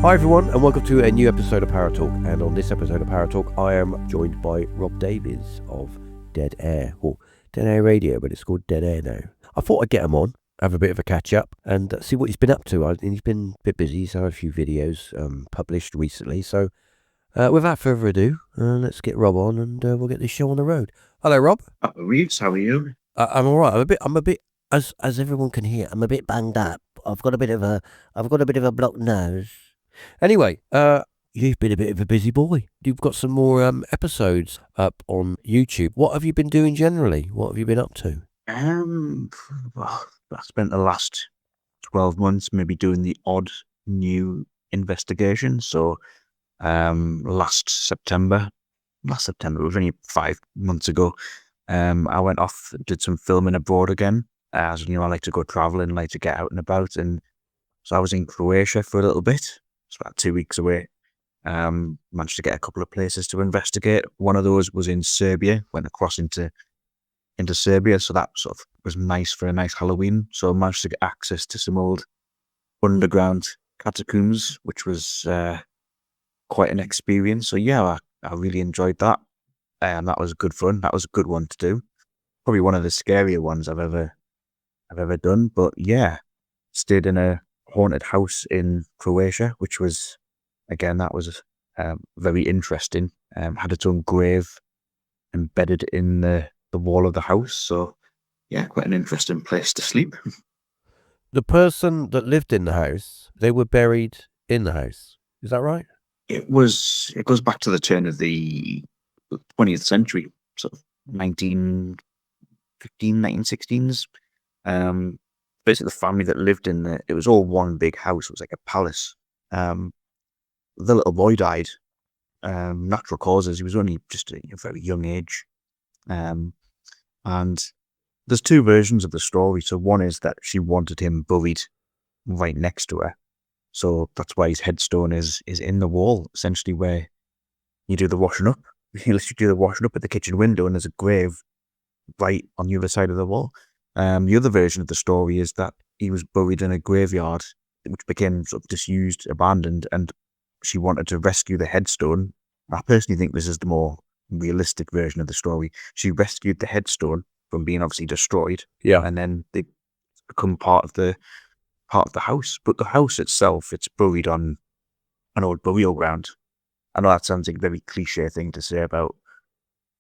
Hi everyone, and welcome to a new episode of ParaTalk. And on this episode of ParaTalk, I am joined by Rob Davies of Dead Air, or Dead Air Radio, but it's called Dead Air now. I thought I'd get him on, have a bit of a catch up, and see what he's been up to. He's been a bit busy. He's had a few videos published recently. So, without further ado, let's get Rob on, and we'll get this show on the road. Hello, Rob. Reeves, how are you? I'm all right. I'm a bit, as everyone can hear, I'm a bit banged up. I've got a bit of a blocked nose. Anyway, you've been a bit of a busy boy. You've got some more episodes up on YouTube. What have you been doing generally? What have you been up to? Well, I spent the last 12 months maybe doing the odd new investigation. So, last September, it was only 5 months ago, I went off, did some filming abroad again. As you know, I like to go traveling, like to get out and about. And so I was in Croatia for a little bit. It's about 2 weeks away. Managed to get a couple of places to investigate. One of those was in Serbia, went across into Serbia. So that sort of was nice for a nice Halloween. So I managed to get access to some old underground catacombs, which was quite an experience. So yeah, I really enjoyed that. And that was good fun. That was a good one to do. Probably one of the scarier ones I've ever done. But yeah, stayed in a haunted house in Croatia, which was, again, that was very interesting. Had its own grave embedded in the wall of the house. So yeah, quite an interesting place to sleep. The person that lived in the house, they were buried in the house. Is that right? It goes back to the turn of the 20th century, sort of 1915, 1916s. Basically the family that lived in there, it was all one big house. It was like a palace. The little boy died, natural causes. He was only just a very young age. And there's two versions of the story. So one is that she wanted him buried right next to her. So that's why his headstone is in the wall, essentially where you do the washing up. You literally do the washing up at the kitchen window, and there's a grave right on the other side of the wall. The other version of the story is that he was buried in a graveyard, which became sort of disused, abandoned, and she wanted to rescue the headstone. I personally think this is the more realistic version of the story. She rescued the headstone from being obviously destroyed, and then they become part of the house. But the house itself, it's buried on an old burial ground. I know that sounds like a very cliche thing to say about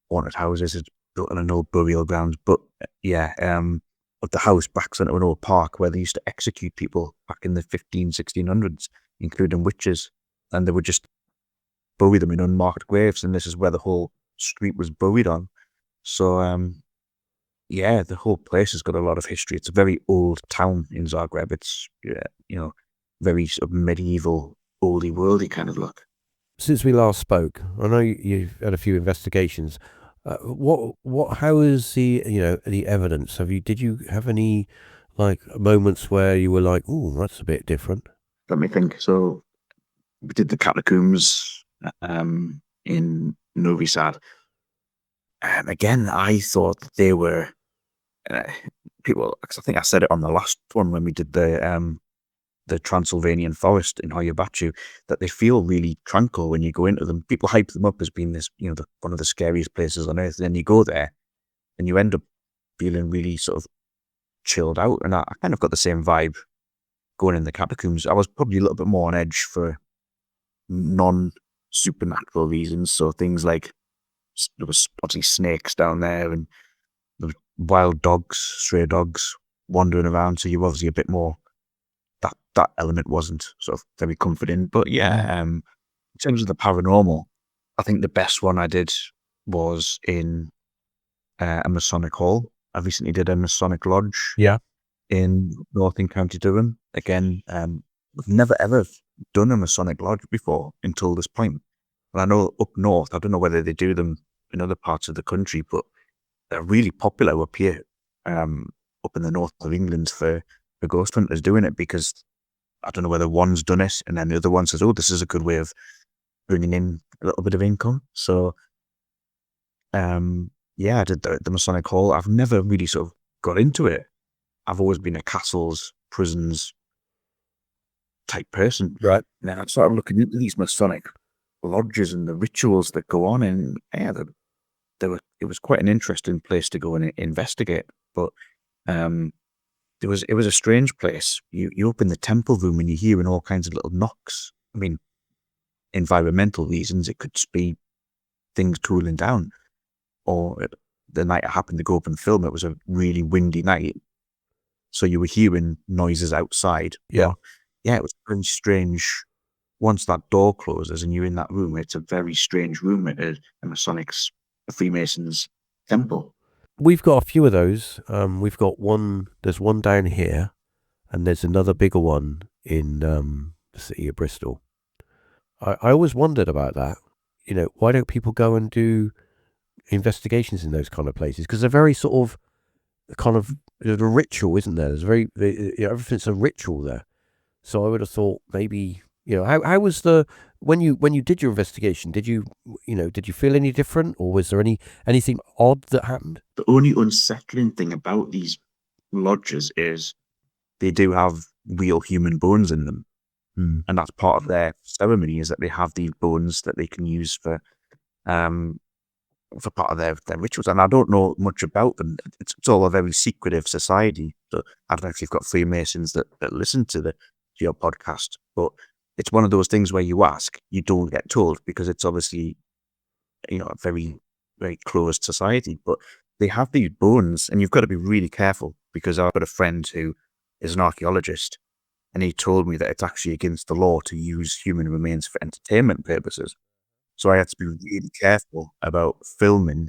haunted houses. It's built on an old burial ground, but yeah, the house backs onto an old park where they used to execute people back in the 1600s, including witches, and they would just bury them in unmarked graves, and this is where the whole street was buried on. So yeah, the whole place has got a lot of history. It's a very old town in Zagreb. It's very sort of medieval, oldie worldy kind of look. Since we last spoke, I know you've had a few investigations. How is the evidence? Did you have any moments where you were like, oh, that's a bit different? Let me think. So we did the catacombs in Novi Sad. Again, I thought they were people. Cause I think I said it on the last one when we did the Transylvanian forest in Hoyabachu, that they feel really tranquil when you go into them. People hype them up as being this, one of the scariest places on earth. And then you go there and you end up feeling really sort of chilled out. And I kind of got the same vibe going in the catacombs. I was probably a little bit more on edge for non-supernatural reasons. So things like there was obviously snakes down there, and there was wild dogs, stray dogs wandering around. So you're obviously a bit more, that element wasn't sort of very comforting. But yeah, in terms of the paranormal, I think the best one I did was in a Masonic Hall. I recently did a Masonic Lodge in Northern County Durham. Again, I've never ever done a Masonic Lodge before until this point. And I know up north, I don't know whether they do them in other parts of the country, but they're really popular up here, up in the north of England for ghost hunters doing it, because I don't know whether one's done it and then the other one says, oh, this is a good way of bringing in a little bit of income. So, yeah, I did the Masonic Hall. I've never really sort of got into it. I've always been a castles, prisons type person. Right. And then I started looking into these Masonic lodges and the rituals that go on, and it was quite an interesting place to go and investigate. But it was a strange place. You open the temple room and you're hearing all kinds of little knocks. I mean, environmental reasons, it could be things cooling down. Or the night I happened to go up and film, it was a really windy night, so you were hearing noises outside. Yeah. But yeah, it was very strange. Once that door closes and you're in that room, it's a very strange room at a Masonics, a Freemasons temple. We've got a few of those. We've got one. There's one down here, and there's another bigger one in the city of Bristol. I always wondered about that. You know, why don't people go and do investigations in those kind of places? Because they're very sort of there's a ritual, isn't there? There's everything's a ritual there. So I would have thought maybe, how was when you did your investigation? Did you feel any different, or was there anything odd that happened? The only unsettling thing about these lodges is they do have real human bones in them. And that's part of their ceremony, is that they have these bones that they can use for part of their rituals. And I don't know much about them. It's all a very secretive society. So I don't know if you've got Freemasons that listen to your podcast, but it's one of those things where you ask, you don't get told, because it's obviously, a very, very closed society. But they have these bones, and you've got to be really careful, because I've got a friend who is an archaeologist, and he told me that it's actually against the law to use human remains for entertainment purposes. So I had to be really careful about filming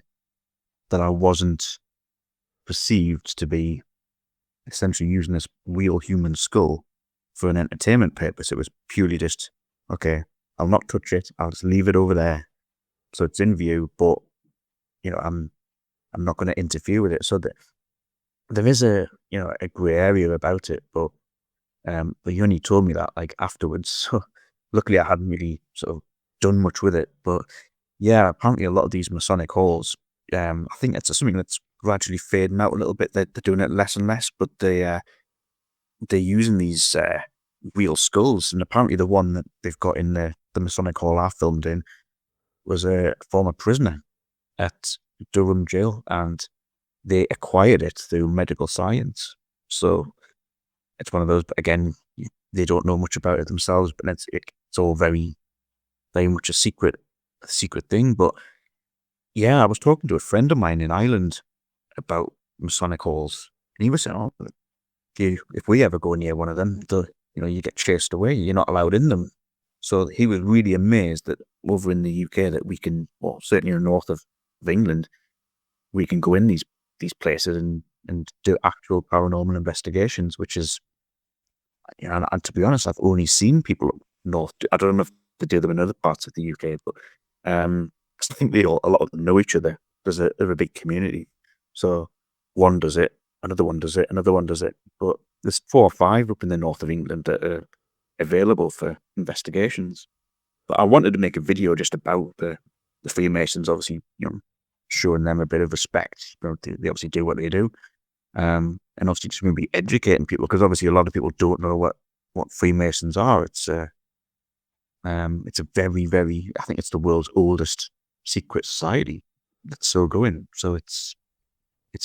that I wasn't perceived to be essentially using this real human skull for an entertainment purpose. It was purely just, okay, I'll not touch it. I'll just leave it over there, so it's in view, but I'm not going to interfere with it. So that there is a grey area about it, but he only told me that like afterwards. So luckily I hadn't really sort of done much with it. But yeah, apparently a lot of these Masonic halls, I think it's something that's gradually fading out a little bit. They're doing it less and less, but they're using these real skulls. And apparently the one that they've got in the Masonic hall I filmed in was a former prisoner at Durham jail, and they acquired it through medical science. So it's one of those, but again, they don't know much about it themselves, but it's all very, very much a secret thing. But yeah, I was talking to a friend of mine in Ireland about Masonic halls, and he was saying, "Oh, if we ever go near one of them, you get chased away. You're not allowed in them." So he was really amazed that over in the UK that we can, well, certainly in the north of England, we can go in these places and do actual paranormal investigations, which is, and to be honest, I've only seen people up north. I don't know if they do them in other parts of the UK, but I think a lot of them know each other. They're a big community. So one does it, another one does it, another one does it. But there's 4 or 5 up in the north of England that are available for investigations. But I wanted to make a video just about the Freemasons, obviously, showing them a bit of respect. They obviously do what they do. And obviously just maybe educating people, because obviously a lot of people don't know what Freemasons are. It's a very, very, I think it's the world's oldest secret society that's still going. So it's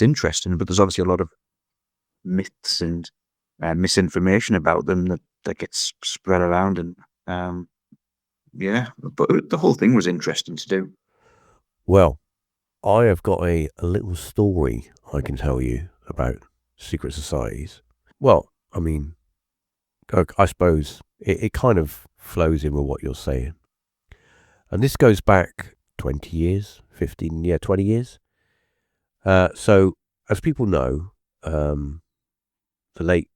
interesting, but there's obviously a lot of myths and misinformation about them that gets spread around, and yeah, but the whole thing was interesting to do. Well, I have got a little story I can tell you about secret societies. Well, I mean, I suppose it kind of flows in with what you're saying. And this goes back 20 years, 20 years. So, as people know, the late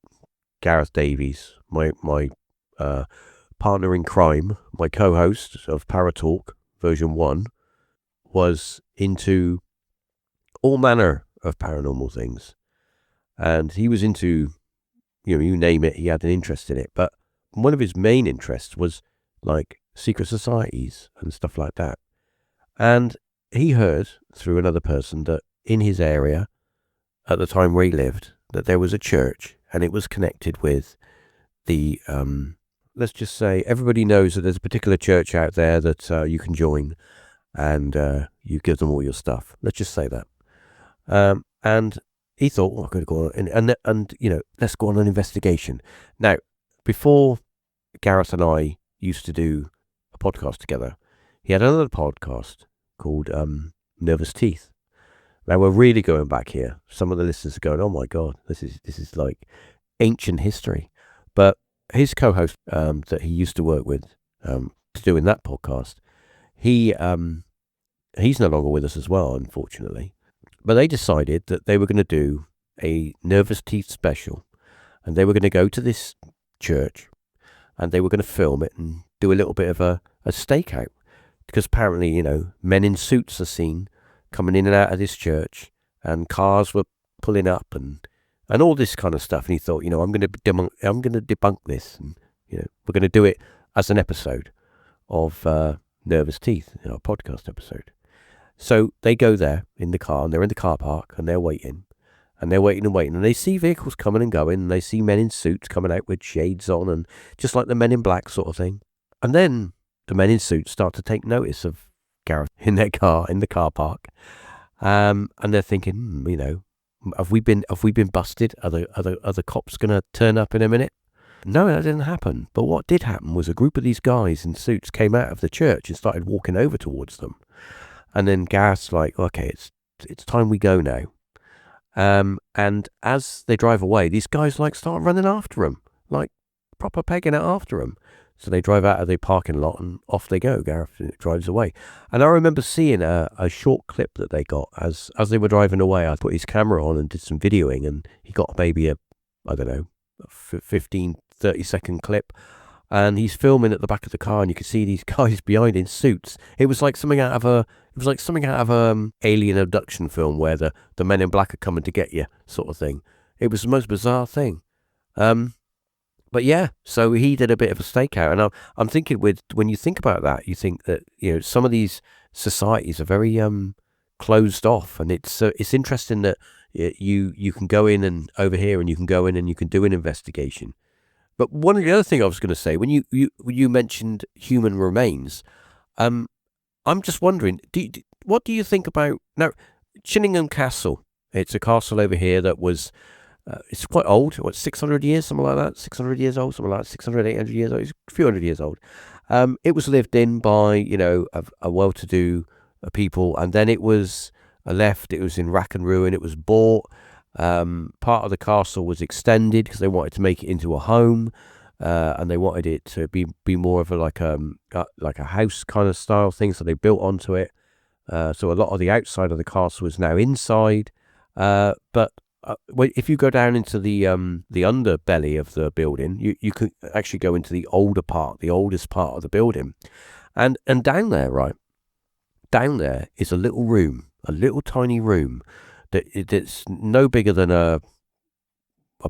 Gareth Davies, my partner in crime, my co-host of ParaTalk version 1, was into all manner of paranormal things. And he was into, you name it, he had an interest in it. But one of his main interests was like secret societies and stuff like that. And he heard through another person that in his area, at the time where he lived, that there was a church, and it was connected with the let's just say everybody knows that there's a particular church out there that you can join, and you give them all your stuff. Let's just say that. And he thought, well, I'm going to go on and let's go on an investigation. Now, before Gareth and I used to do a podcast together, he had another podcast called Nervous Teeth. Now we're really going back here. Some of the listeners are going, "Oh my God, this is like ancient history." But his co-host that he used to work with doing that podcast, he's no longer with us as well, unfortunately. But they decided that they were going to do a Nervous Teeth special, and they were going to go to this church, and they were going to film it and do a little bit of a stakeout, because apparently, men in suits are seen coming in and out of this church, and cars were pulling up and all this kind of stuff. And he thought, I'm going to debunk this, and we're going to do it as an episode of Nervous Teeth, a podcast episode. So they go there in the car, and they're in the car park, and they're waiting, and and they see vehicles coming and going, and they see men in suits coming out with shades on, and just like the Men in Black sort of thing. And then the men in suits start to take notice of Gareth in their car in the car park, and they're thinking, have we been busted? Are the cops gonna turn up in a minute? No, that didn't happen. But what did happen was a group of these guys in suits came out of the church and started walking over towards them. And then Gareth's like, okay, it's time we go now. And as they drive away, these guys start running after them, proper pegging it after them. So they drive out of the parking lot and off they go. Gareth drives away. And I remember seeing a short clip that they got as they were driving away. I put his camera on and did some videoing, and he got maybe a 15, 30-second clip. And he's filming at the back of the car, and you can see these guys behind in suits. It was like something out of a alien abduction film where the Men in Black are coming to get you, sort of thing. It was the most bizarre thing. But yeah, so he did a bit of a stakeout, and I'm thinking, when you think about that, you think that some of these societies are very closed off, and it's interesting that you can go in and over here, and you can go in and you can do an investigation. But one of the other thing I was going to say, when you mentioned human remains, I'm just wondering, what do you think about now Chillingham Castle? It's a castle over here that was. It's quite old, 600 years, something like that, 600 years old, something like that, 600, 800 years old, it's a few hundred years old. It was lived in by, a well-to-do people, and then it was left, it was in rack and ruin, it was bought. Part of the castle was extended because they wanted to make it into a home, and they wanted it to be more of a house kind of style thing, so they built onto it. So a lot of the outside of the castle is now inside, but if you go down into the underbelly of the building, you could actually go into the oldest part of the building, and down there is a little tiny room that's no bigger than a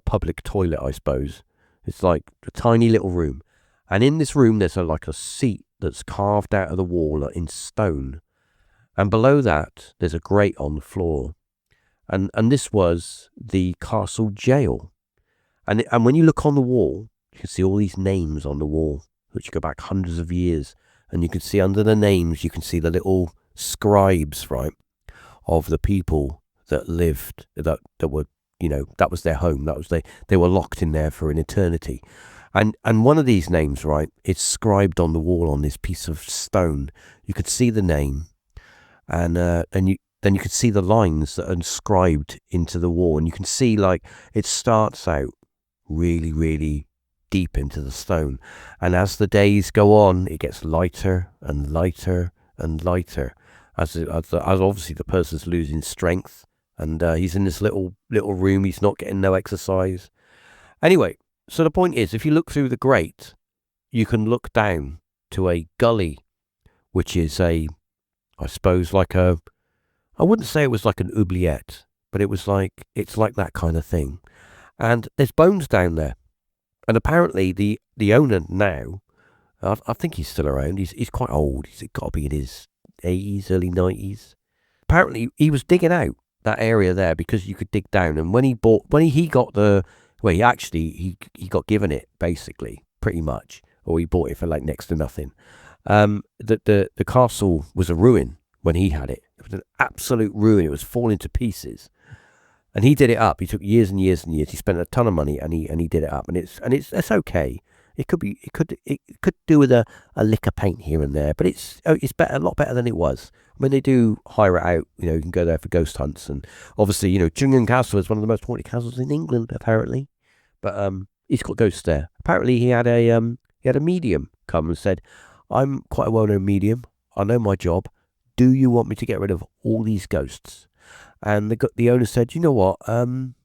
public toilet, I suppose. It's like a tiny little room, and in this room there's a seat that's carved out of the wall in stone, and below that there's a grate on the floor. And this was the castle jail. And when you look on the wall, you can see all these names on the wall, which go back hundreds of years. And you can see under the names, you can see the little scribes, right, of the people that lived, that were, that was their home. They were locked in there for an eternity. And one of these names, right, it's scribed on the wall on this piece of stone. You could see the name, and then you can see the lines that are inscribed into the wall, and you can see it starts out really, really deep into the stone, and as the days go on, it gets lighter and lighter and lighter, as obviously the person's losing strength, and he's in this little room. He's not getting no exercise. Anyway, so the point is, if you look through the grate, you can look down to a gully, which is I suppose I wouldn't say it was like an oubliette, but it's like that kind of thing. And there's bones down there. And apparently the owner now, I think he's still around. He's quite old. He's got to be in his 80s, early 90s. Apparently he was digging out that area there because you could dig down. And when he got he got given it, basically, pretty much. or he bought it for like next to nothing. The castle was a ruin when he had it. It was an absolute ruin. It was falling to pieces. And he did it up. He took years and years and years. He spent a ton of money, and he did it up. And it's okay. It could do with a lick of paint here and there, but it's better, a lot better than it was. When they do hire it out, you can go there for ghost hunts, and obviously, Chunging Castle is one of the most haunted castles in England, apparently. But he's got ghosts there. Apparently, he had a medium come and said, "I'm quite a well-known medium. I know my job. Do you want me to get rid of all these ghosts?" And the owner said, "You know what?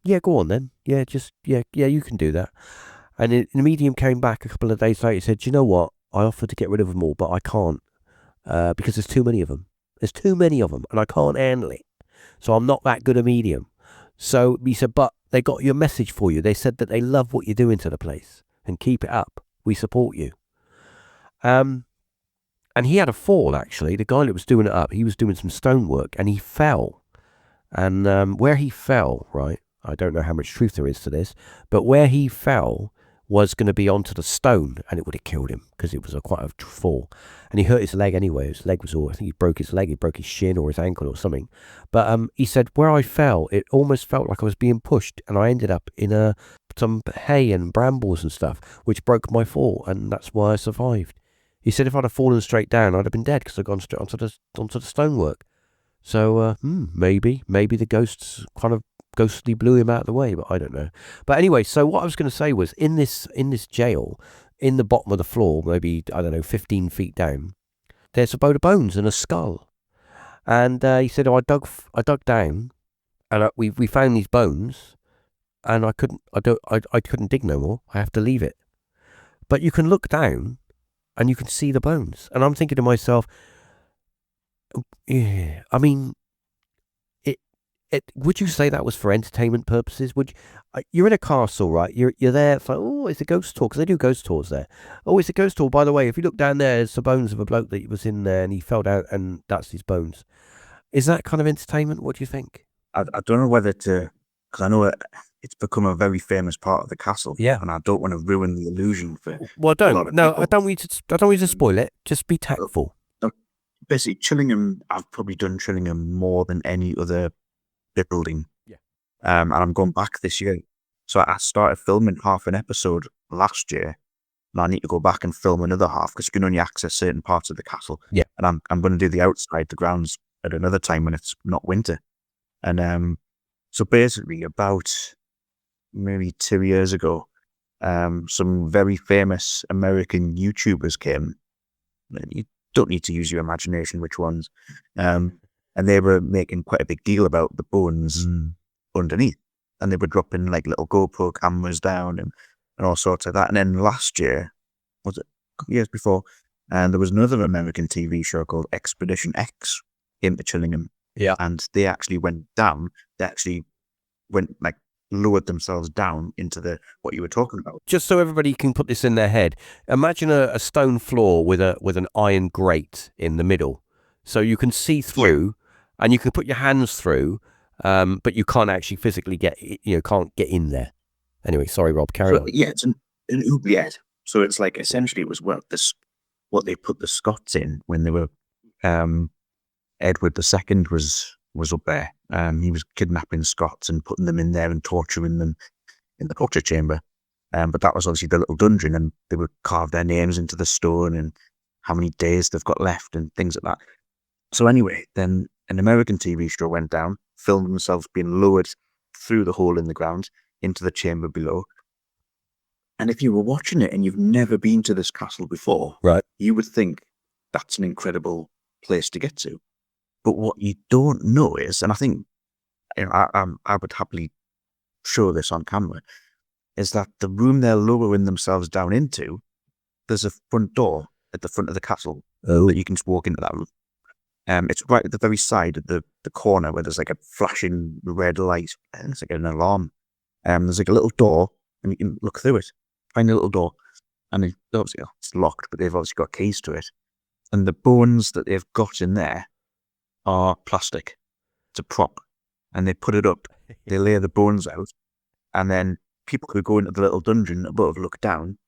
Yeah, go on then. Yeah, you can do that." And the medium came back a couple of days later. He said, "You know what? I offered to get rid of them all, but I can't because there's too many of them. There's too many of them, and I can't handle it. So I'm not that good a medium." So he said, "But they got your message for you. They said that they love what you're doing to the place, and keep it up. We support you." And he had a fall, actually. The guy that was doing it up, he was doing some stonework, and he fell. And where he fell, right, I don't know how much truth there is to this, but where he fell was going to be onto the stone, and it would have killed him because it was quite a fall. And he hurt his leg anyway. His leg was all, I think he broke his leg, he broke his shin or his ankle or something. But he said, where I fell, it almost felt like I was being pushed, and I ended up in some hay and brambles and stuff, which broke my fall, and that's why I survived. He said if I'd have fallen straight down, I'd have been dead because I'd gone straight onto the stonework. So maybe the ghosts kind of ghostly blew him out of the way, but I don't know. But anyway, so what I was going to say was in this jail, in the bottom of the floor, maybe, I don't know, 15 feet down, there's a boat of bones and a skull. And he said, I dug down, and we found these bones, and I couldn't dig no more. I have to leave it. But you can look down, and you can see the bones. And I'm thinking to myself, yeah, I mean, would you say that was for entertainment purposes? You're in a castle, right? You're there. It's like, oh, it's a ghost tour, because they do ghost tours there. Oh, it's a ghost tour. By the way, if you look down there, there's the bones of a bloke that was in there, and he fell down, and that's his bones. Is that kind of entertainment? What do you think? I don't know whether to, because I know it's become a very famous part of the castle. Yeah. And I don't want to ruin the illusion for. Well, don't. No, I don't want you to spoil it. Just be tactful. Basically, Chillingham, I've probably done Chillingham more than any other building. Yeah. And I'm going back this year. So I started filming half an episode last year, and I need to go back and film another half because you can only access certain parts of the castle. Yeah. And I'm going to do the outside, the grounds, at another time when it's not winter. And so basically, about maybe 2 years ago, some very famous American YouTubers came. You don't need to use your imagination which ones. And they were making quite a big deal about the bones underneath. And they were dropping like little GoPro cameras down and all sorts of that. And then last year, was it years before, and there was another American TV show called Expedition X into Chillingham. Yeah. And they actually went down. They actually went lowered themselves down into what you were talking about. Just so everybody can put this in their head, imagine a stone floor with an iron grate in the middle, so you can see through, and you can put your hands through, but you can't actually physically can't get in there. Anyway, sorry, Rob, carry on. Yeah, it's an oubliette. So it's like essentially it was what they put the Scots in when they were Edward II was up there. He was kidnapping Scots and putting them in there and torturing them in the torture chamber. But that was obviously the little dungeon, and they would carve their names into the stone and how many days they've got left and things like that. So anyway, then an American TV show went down, filmed themselves being lowered through the hole in the ground into the chamber below. And if you were watching it and you've never been to this castle before, right, you would think that's an incredible place to get to. But what you don't know is, and I think I would happily show this on camera, is that the room they're lowering themselves down into, there's a front door at the front of the castle that you can just walk into that room. It's right at the very side of the corner where there's like a flashing red light, and it's like an alarm. There's like a little door, and you can look through it, find a little door, and obviously it's locked, but they've obviously got keys to it. And the bones that they've got in there are plastic. It's a prop, and they put it up. They lay the bones out, and then people who go into the little dungeon above look down,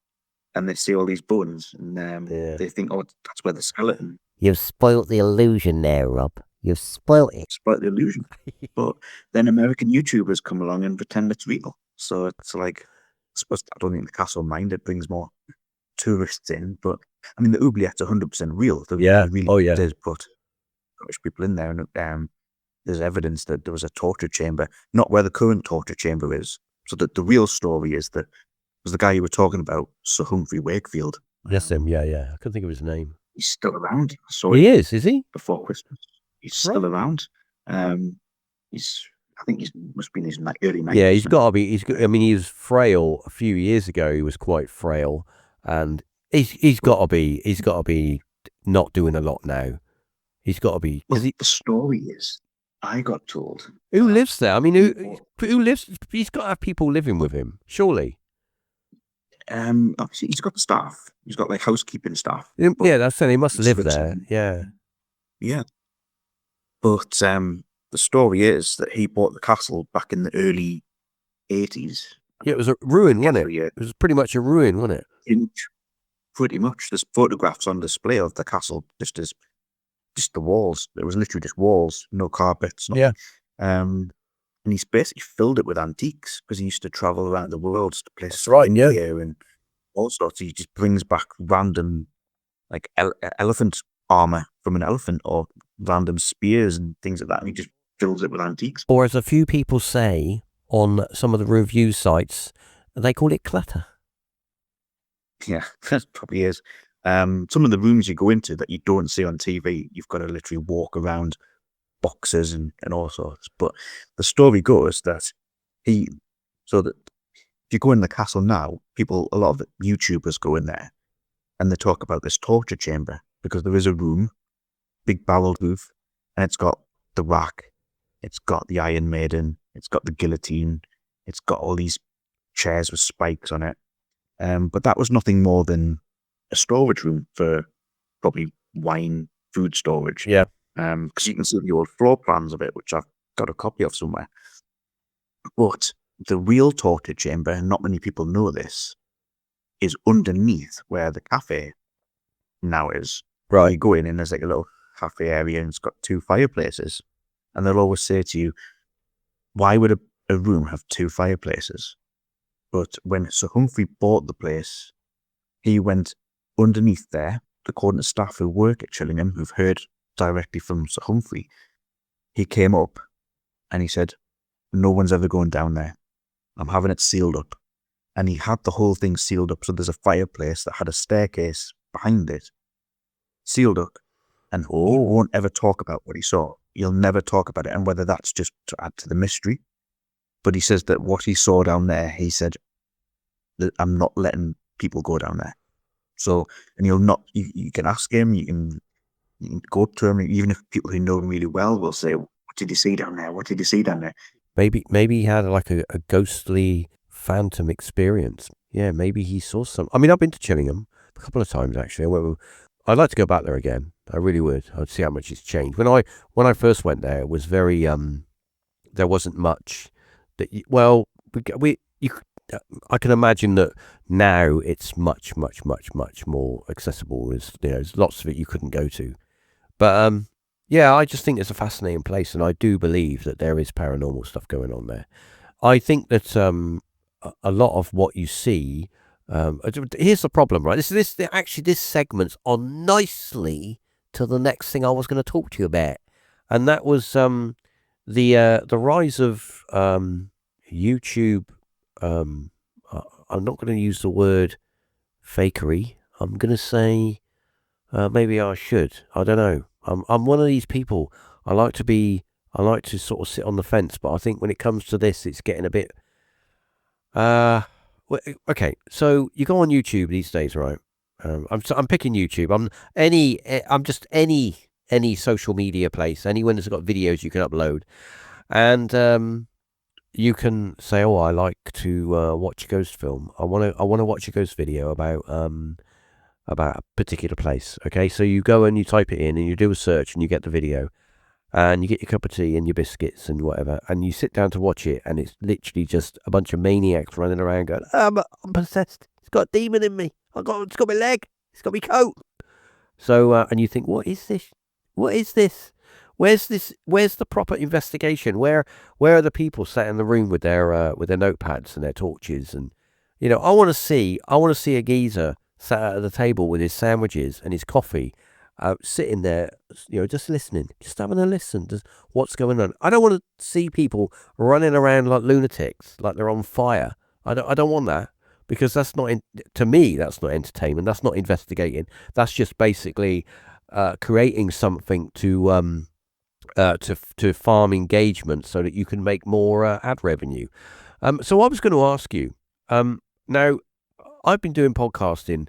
and they see all these bones, and they think, oh, that's where the skeleton. You've spoilt the illusion there, Rob. You've spoilt it. Spoilt the illusion. But then American YouTubers come along and pretend it's real. So it's like, I don't think the castle mind it brings more tourists in, but I mean the oubliettes are 100% real. They really did put British people in there, and there's evidence that there was a torture chamber, not where the current torture chamber is. So that the real story is that was the guy you were talking about, Sir Humphrey Wakefield. Yes, him. Yeah. I couldn't think of his name. He's still around. He is he? Before Christmas. He's still around. I think he must be in his early 90s. Yeah, he's got to be. I mean, he was frail a few years ago. He was quite frail, and he's got to be. He's got to be not doing a lot now. He's got to be. Well, the story is, I got told. Who lives there? I mean, who lives? He's got to have people living with him, surely. Obviously, he's got the staff. He's got like housekeeping staff. Yeah, that's saying he must live there. Yeah. But the story is that he bought the castle back in the early 80s. Yeah, it was a ruin, wasn't it? It was pretty much a ruin, wasn't it? Pretty much. There's photographs on display of the castle, just the walls. It was literally just walls, no carpets. Nothing. Yeah. And he's basically filled it with antiques because he used to travel around the world to places. That's right, India and all sorts. He just brings back random, like elephant armor from an elephant or random spears and things like that. And he just fills it with antiques. Or as a few people say on some of the review sites, they call it clutter. Yeah, that probably is. Some of the rooms you go into that you don't see on TV, you've got to literally walk around boxes and all sorts. But the story goes that so that if you go in the castle now, a lot of the YouTubers go in there and they talk about this torture chamber because there is a room, big barreled roof, and it's got the rack, it's got the Iron Maiden, it's got the guillotine, it's got all these chairs with spikes on it. But that was nothing more than a storage room for probably wine, food storage. Yeah. Because you can see the old floor plans of it, which I've got a copy of somewhere. But the real torture chamber, and not many people know this, is underneath where the cafe now is. Right. You go in and there's like a little cafe area and it's got 2 fireplaces. And they'll always say to you, why would a room have 2 fireplaces? But when Sir Humphrey bought the place, he went underneath there, according to staff who work at Chillingham, who've heard directly from Sir Humphrey. He came up and he said, no one's ever going down there. I'm having it sealed up. And he had the whole thing sealed up. So there's a fireplace that had a staircase behind it, sealed up. And he won't ever talk about what he saw. He'll never talk about it. And whether that's just to add to the mystery. But he says that what he saw down there, he said, that I'm not letting people go down there. So, and you can ask him, you can go to him, even if people who know him really well will say, what did you see down there? What did you see down there? Maybe he had like a ghostly phantom experience. Yeah, maybe he saw some. I mean, I've been to Chillingham a couple of times actually. I'd like to go back there again. I really would. I'd see how much it's changed. When I first went there, it was very there wasn't much that I can imagine that now it's much more accessible. There's lots of it you couldn't go to, but yeah, I just think it's a fascinating place, and I do believe that there is paranormal stuff going on there. I think that a lot of what you see, here's the problem, right? This segment's on nicely to the next thing I was going to talk to you about, and that was the rise of YouTube. I'm not going to use the word fakery. I'm going to say maybe I should. I don't know. I'm one of these people. I like to sort of sit on the fence, but I think when it comes to this, it's getting a bit. Okay, so you go on YouTube these days, right? I'm picking YouTube. I'm just any social media place, anyone that's got videos you can upload, and you can say, "Oh, I like to watch a ghost film. I want to watch a ghost video about a particular place." Okay, so you go and you type it in and you do a search and you get the video, and you get your cup of tea and your biscuits and whatever, and you sit down to watch it, and it's literally just a bunch of maniacs running around going, "I'm possessed. It's got a demon in me. It's got my leg. It's got my coat. So, and you think, what is this? What is this? Where's this? Where's the proper investigation? Where are the people sat in the room with their notepads and their torches? And I want to see a geezer sat at the table with his sandwiches and his coffee, sitting there, just listening, just having a listen to what's going on. I don't want to see people running around like lunatics, like they're on fire. I don't want that. Because that's not, to me, that's not entertainment. That's not investigating. That's just basically creating something to farm engagement so that you can make more ad revenue. So I was going to ask you. Now, I've been doing podcasting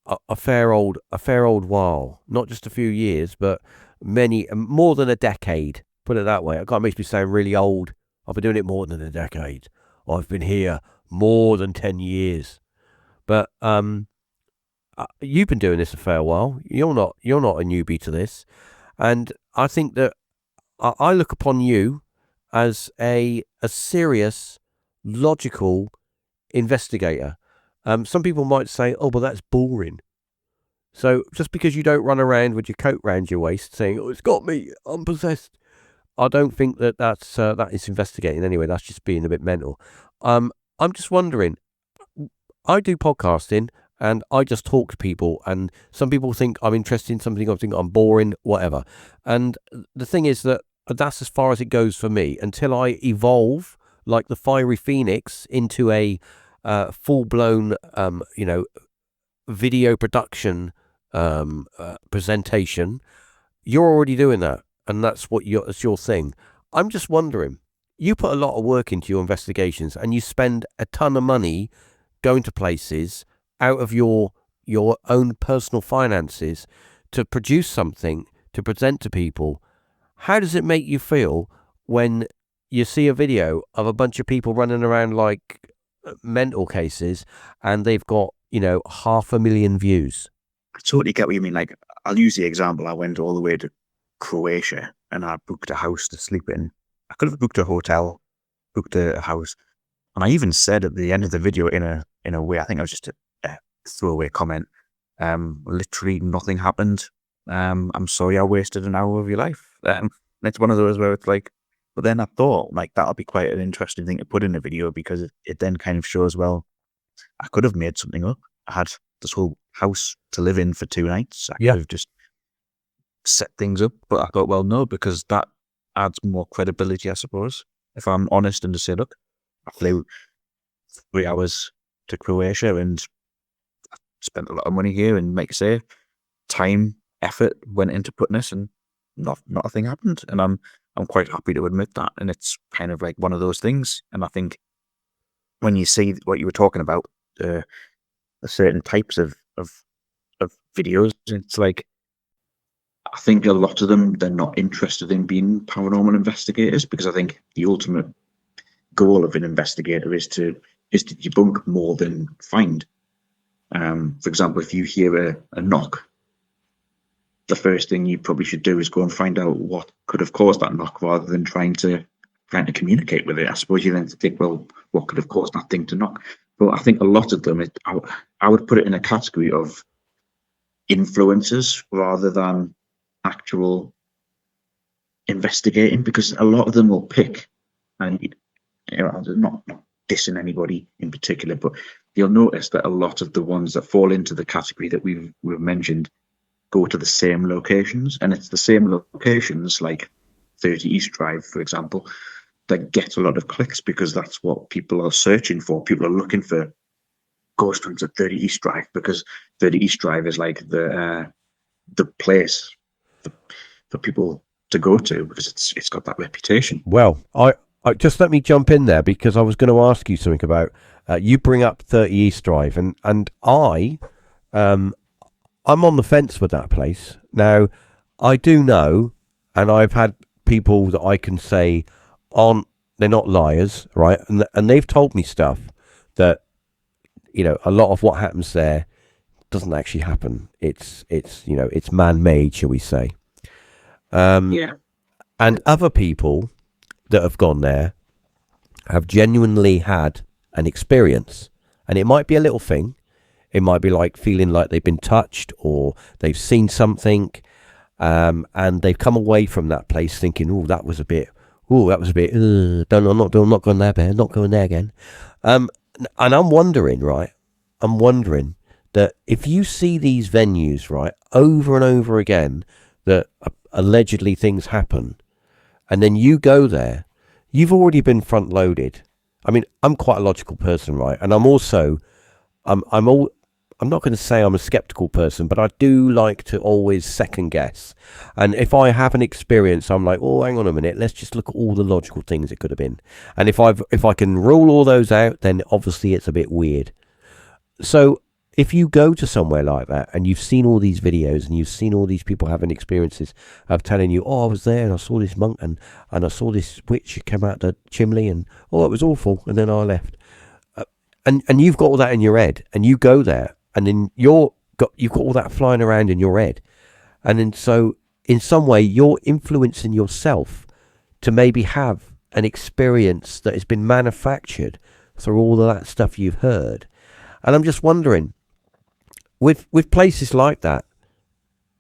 a fair old while, not just a few years, but more than a decade. Put it that way. It makes me sound really old. I've been doing it more than a decade. I've been here more than 10 years. But you've been doing this a fair while. You're not a newbie to this. And I think that I look upon you as a serious, logical investigator. Some people might say, oh, but that's boring. So just because you don't run around with your coat round your waist saying, oh, it's got me, I'm possessed, I don't think that is investigating anyway. That's just being a bit mental. I'm just wondering, I do podcasting and I just talk to people, and some people think I'm interesting, some people think I'm boring, whatever. And the thing is that's as far as it goes for me until I evolve like the fiery phoenix into a full-blown, video production presentation. You're already doing that, and that's your thing. I'm just wondering, you put a lot of work into your investigations and you spend a ton of money going to places out of your own personal finances to produce something to present to people. How does it make you feel when you see a video of a bunch of people running around like mental cases and they've got, 500,000 views? I totally get what you mean. Like, I'll use the example. I went all the way to Croatia and I booked a house to sleep in. I could have booked a hotel, booked a house, and I even said at the end of the video in a way, I think it was just a throwaway comment. Literally nothing happened. I'm sorry I wasted an hour of your life. It's one of those where it's like, but then I thought like that'll be quite an interesting thing to put in a video, because it then kind of shows, well, I could have made something up. I had this whole house to live in for 2 nights. I could have just set things up, but I thought, well, no, because that adds more credibility, I suppose, if I'm honest and to say, look, I flew 3 hours to Croatia and I spent a lot of money here, and like I say, time, effort went into putting this, and not a thing happened. And I'm quite happy to admit that. And it's kind of like one of those things. And I think when you see what you were talking about, certain types of videos, it's like, I think a lot of them, they're not interested in being paranormal investigators, because I think the ultimate goal of an investigator is to debunk more than find. For example, if you hear a knock, the first thing you probably should do is go and find out what could have caused that knock, rather than trying to communicate with it. I suppose you then think, well, what could have caused that thing to knock? But I think a lot of them, I would put it in a category of influencers rather than actual investigating, because a lot of them will pick, and not dissing anybody in particular, but you'll notice that a lot of the ones that fall into the category that we've mentioned go to the same locations, and it's the same locations, like 30 East Drive, for example, that get a lot of clicks, because that's what people are searching for. People are looking for ghost hunts at 30 East Drive, because 30 East Drive is like the place for people to go to, because it's got that reputation. Well, I just let me jump in there, because I was going to ask you something about you bring up 30 East Drive, and I'm on the fence with that place. Now, I do know, and I've had people that I can say they're not liars, right? And they've told me stuff that, a lot of what happens there doesn't actually happen. It's man-made, shall we say. Yeah. And other people that have gone there have genuinely had an experience. And it might be a little thing. It might be like feeling like they've been touched or they've seen something, and they've come away from that place thinking, that was a bit, I'm not going there, not going there again. And I'm wondering, right? I'm wondering that if you see these venues, right, over and over again, that allegedly things happen, and then you go there, you've already been front loaded. I mean, I'm quite a logical person, right? And I'm also, I'm not going to say I'm a skeptical person, but I do like to always second guess. And if I have an experience, I'm like, hang on a minute, let's just look at all the logical things it could have been. And if I can rule all those out, then obviously it's a bit weird. So if you go to somewhere like that and you've seen all these videos and you've seen all these people having experiences of telling you, I was there and I saw this monk and I saw this witch come out the chimney and, it was awful. And then I left. And you've got all that in your head and you go there and then you've got all that flying around in your head. And then so in some way you're influencing yourself to maybe have an experience that has been manufactured through all of that stuff you've heard. And I'm just wondering, with places like that,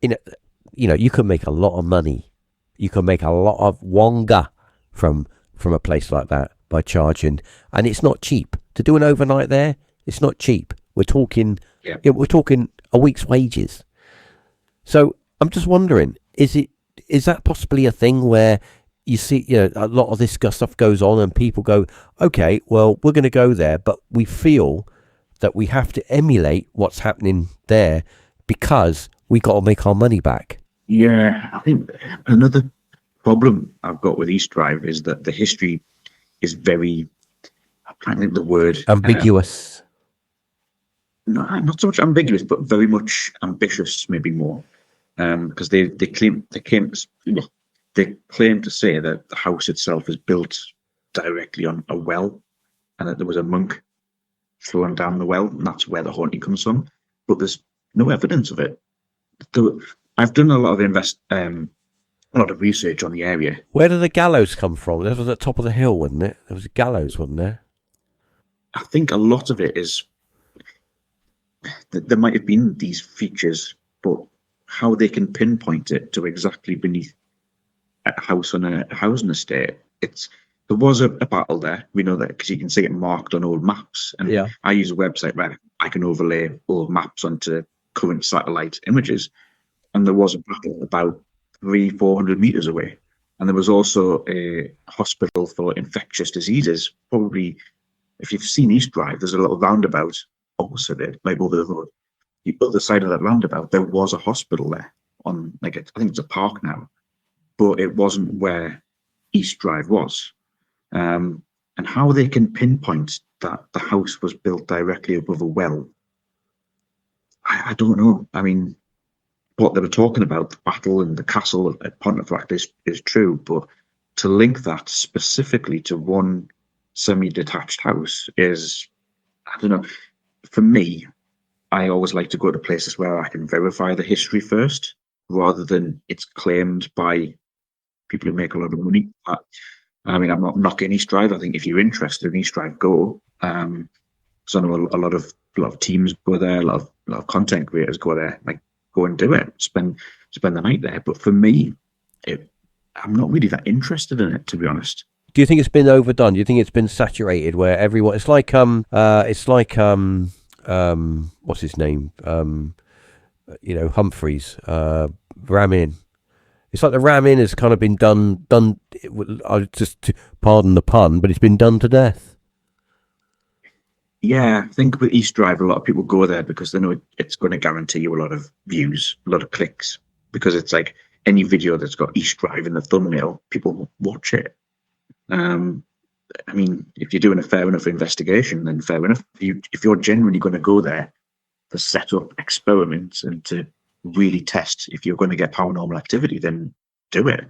you can make a lot of money. You can make a lot of wonga from a place like that by charging, and it's not cheap to do an overnight there. It's not cheap. We're talking a week's wages. So I'm just wondering, is that possibly a thing where you see, a lot of this stuff goes on and people go, okay, well, we're going to go there, but we feel that we have to emulate what's happening there because we got to make our money back. Yeah, I think another problem I've got with East Drive is that the history is very, I'm trying to think the word. Ambiguous. No, not so much ambiguous, but very much ambitious, maybe more. Because they claim to say that the house itself is built directly on a well, and that there was a monk thrown down the well, and that's where the haunting comes from. But there's no evidence of it. I've done a lot of research on the area. Where did the gallows come from? That was at the top of the hill, wasn't it? There was a gallows, wasn't there? I think a lot of it is that there might have been these features, but how they can pinpoint it to exactly beneath a house on a housing estate, there was a battle there. We know that because you can see it marked on old maps. And yeah. I use a website where I can overlay old maps onto current satellite images. And there was a battle about 300-400 meters away. And there was also a hospital for infectious diseases. Probably, if you've seen East Drive, there's a little roundabout opposite it, like over the road. The other side of that roundabout, there was a hospital there on, I think it's a park now, but it wasn't where East Drive was. And how they can pinpoint that the house was built directly above a well, I don't know. I mean, what they were talking about, the battle and the castle at Pontefract is true, but to link that specifically to one semi-detached house is, I don't know. For me, I always like to go to places where I can verify the history first, rather than it's claimed by people who make a lot of money. I mean, I'm not knocking East Drive. I think if you're interested in East Drive, go. So I know a lot of teams go there, a lot of content creators go there. Like, go and do it. Spend the night there. But for me, I'm not really that interested in it, to be honest. Do you think it's been overdone? Do you think it's been saturated where everyone? It's like what's his name? Humphreys, Ram In. It's like the Ram In has kind of been done. Just to pardon the pun, but it's been done to death. Yeah, I think with East Drive, a lot of people go there because they know it's going to guarantee you a lot of views, a lot of clicks, because it's like any video that's got East Drive in the thumbnail, people watch it. I mean, if you're doing a fair enough investigation, then fair enough. If you're genuinely going to go there to set up experiments and to really test if you're going to get paranormal activity, then do it.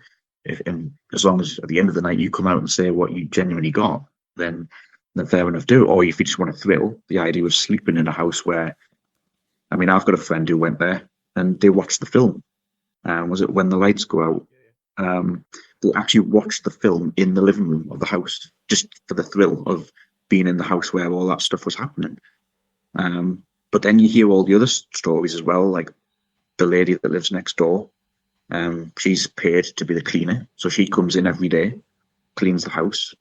And as long as at the end of the night you come out and say what you genuinely got, then fair enough, do it. Or if you just want to thrill, the idea of sleeping in a house where, I mean, I've got a friend who went there and they watched the film. Was it When the Lights Go Out? They actually watched the film in the living room of the house, just for the thrill of being in the house where all that stuff was happening. But But then you hear all the other stories as well, like the lady that lives next door. She's paid to be the cleaner, so she comes in every day, cleans the house.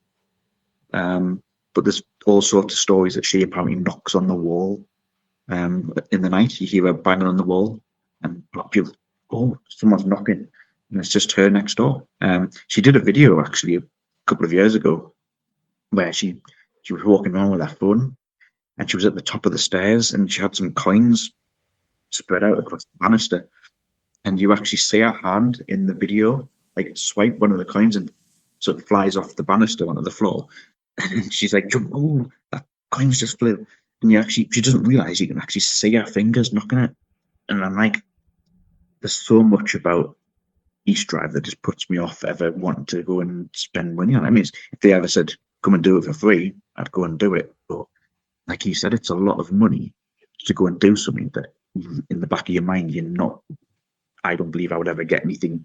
But there's all sorts of stories that she apparently knocks on the wall. In the night, you hear her banging on the wall, and people, oh, someone's knocking, and it's just her next door. She did a video actually a couple of years ago where she was walking around with her phone, and she was at the top of the stairs, and she had some coins spread out across the banister, and you actually see her hand in the video, like swipe one of the coins, and so it flies off the banister onto the floor. And she's like, oh, that coin's just flew. And she doesn't realise you can actually see her fingers knocking it. And I'm like, there's so much about East Drive that just puts me off ever wanting to go and spend money on it. I mean, if they ever said, come and do it for free, I'd go and do it. But like you said, it's a lot of money to go and do something that in the back of your mind, I don't believe I would ever get anything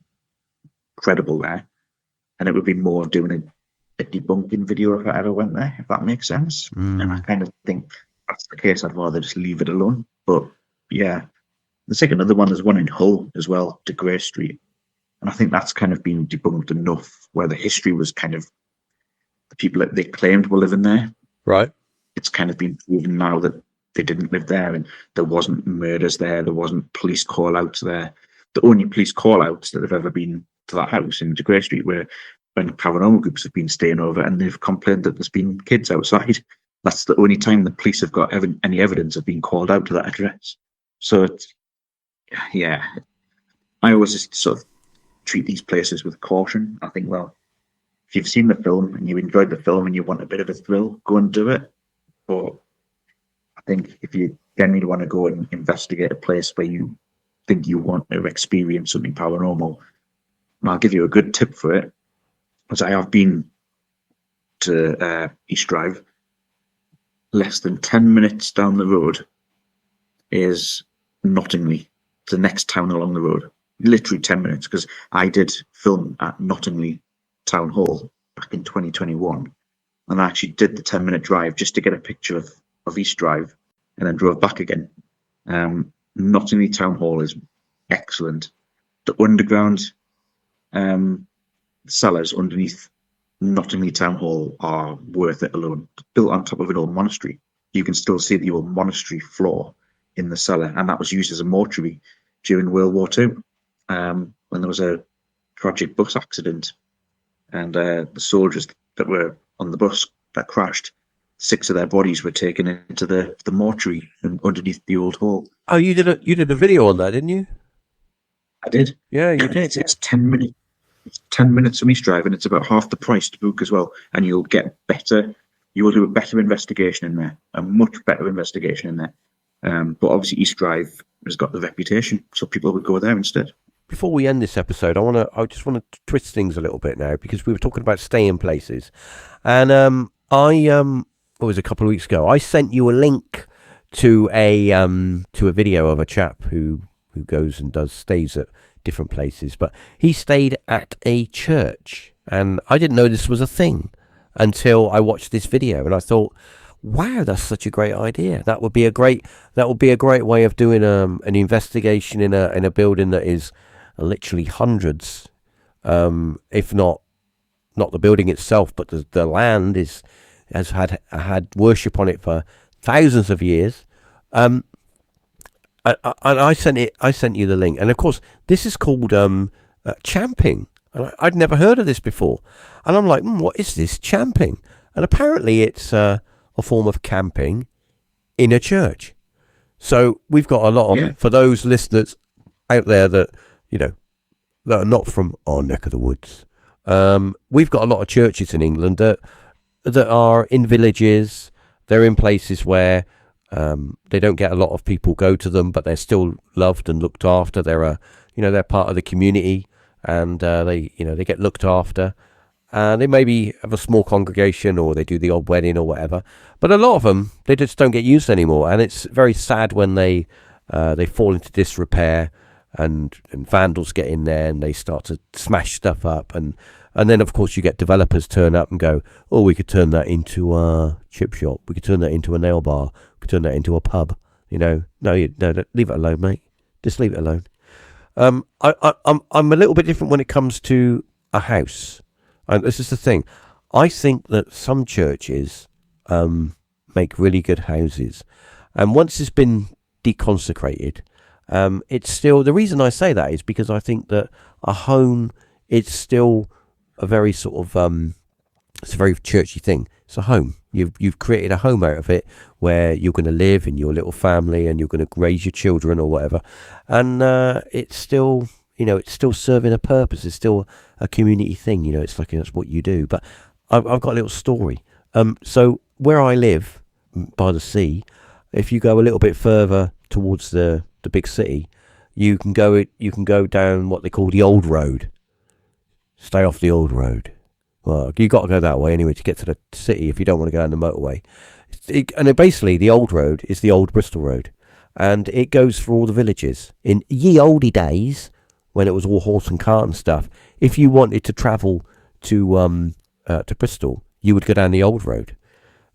credible there. And it would be more doing a debunking video if I ever went there, if that makes sense. And I kind of think that's the case. I'd rather just leave it alone. But yeah, there's like another one. There's one in Hull as well, to Grey Street. And I think that's kind of been debunked enough, where the history was kind of the people that they claimed were living there. Right. It's kind of been proven now that they didn't live there, and there wasn't murders there. There wasn't police call-outs there. The only police call-outs that have ever been to that house in Grey Street were when paranormal groups have been staying over and they've complained that there's been kids outside. That's the only time the police have got any evidence of being called out to that address. So, yeah, I always just sort of treat these places with caution. I think, well, if you've seen the film and you enjoyed the film and you want a bit of a thrill, go and do it. But I think if you genuinely want to go and investigate a place where you think you want to experience something paranormal, and I'll give you a good tip for it, because I have been to East Drive. Less than 10 minutes down the road is Nottingley, the next town along the road. Literally 10 minutes, because I did film at Nottingley Town Hall back in 2021, and I actually did the 10-minute drive just to get a picture of East Drive, and then drove back again. Nottingley Town Hall is excellent. The underground cellars underneath Nottingley Town Hall are worth it alone. Built on top of an old monastery. You can still see the old monastery floor in the cellar, and that was used as a mortuary during World War II, when there was a tragic bus accident, and the soldiers that were on the bus that crashed, 6 of their bodies were taken into the mortuary and underneath the old hall. Oh, you did a video on that, didn't you? I did. Yeah, you did. It's 10 minutes. It's 10 minutes from East Drive, and it's about half the price to book as well. And you'll get better. You will do a better investigation in there, a much better investigation in there. But obviously, East Drive has got the reputation, so people would go there instead. Before we end this episode, I just want to twist things a little bit now, because we were talking about staying places, and it was a couple of weeks ago. I sent you a link to a video of a chap who goes and stays at different places, but he stayed at a church, and I didn't know this was a thing until I watched this video, and I thought, wow, that's such a great idea. That would be a great way of doing an investigation in a building that is literally hundreds, if not the building itself, but the land has had worship on it for thousands of years. And I sent you the link, and of course this is called champing, and I'd never heard of this before, and I'm like, what is this champing? And apparently it's a form of camping in a church. So we've got a lot of, for those listeners out there that that are not from our neck of the woods, we've got a lot of churches in England that are in villages. They're in places where they don't get a lot of people go to them, but they're still loved and looked after. They're they're part of the community, and they get looked after. They maybe have a small congregation, or they do the odd wedding or whatever. But a lot of them, they just don't get used anymore, and it's very sad when they fall into disrepair, and vandals get in there and they start to smash stuff up, and then of course you get developers turn up and go, oh, we could turn that into a chip shop, we could turn that into a nail bar, we could turn that into a pub. No, leave it alone, mate. Just leave it alone. I'm a little bit different when it comes to a house. And this is the thing. I think that some churches make really good houses, and once it's been deconsecrated, it's still, the reason I say that is because I think that a home, it's still a very sort of it's a very churchy thing. It's a home. You've created a home out of it where you're going to live in your little family and you're going to raise your children or whatever, and it's still, it's still serving a purpose. It's still a community thing. It's like that's what you do. But I've got a little story. So where I live by the sea, if you go a little bit further towards the big city, you can go down what they call the old road. Stay off the old road. Well, you got to go that way anyway to get to the city if you don't want to go on the motorway. Basically, the old road is the old Bristol Road, and it goes through all the villages. In ye oldie days, when it was all horse and cart and stuff, if you wanted to travel to Bristol, you would go down the old road.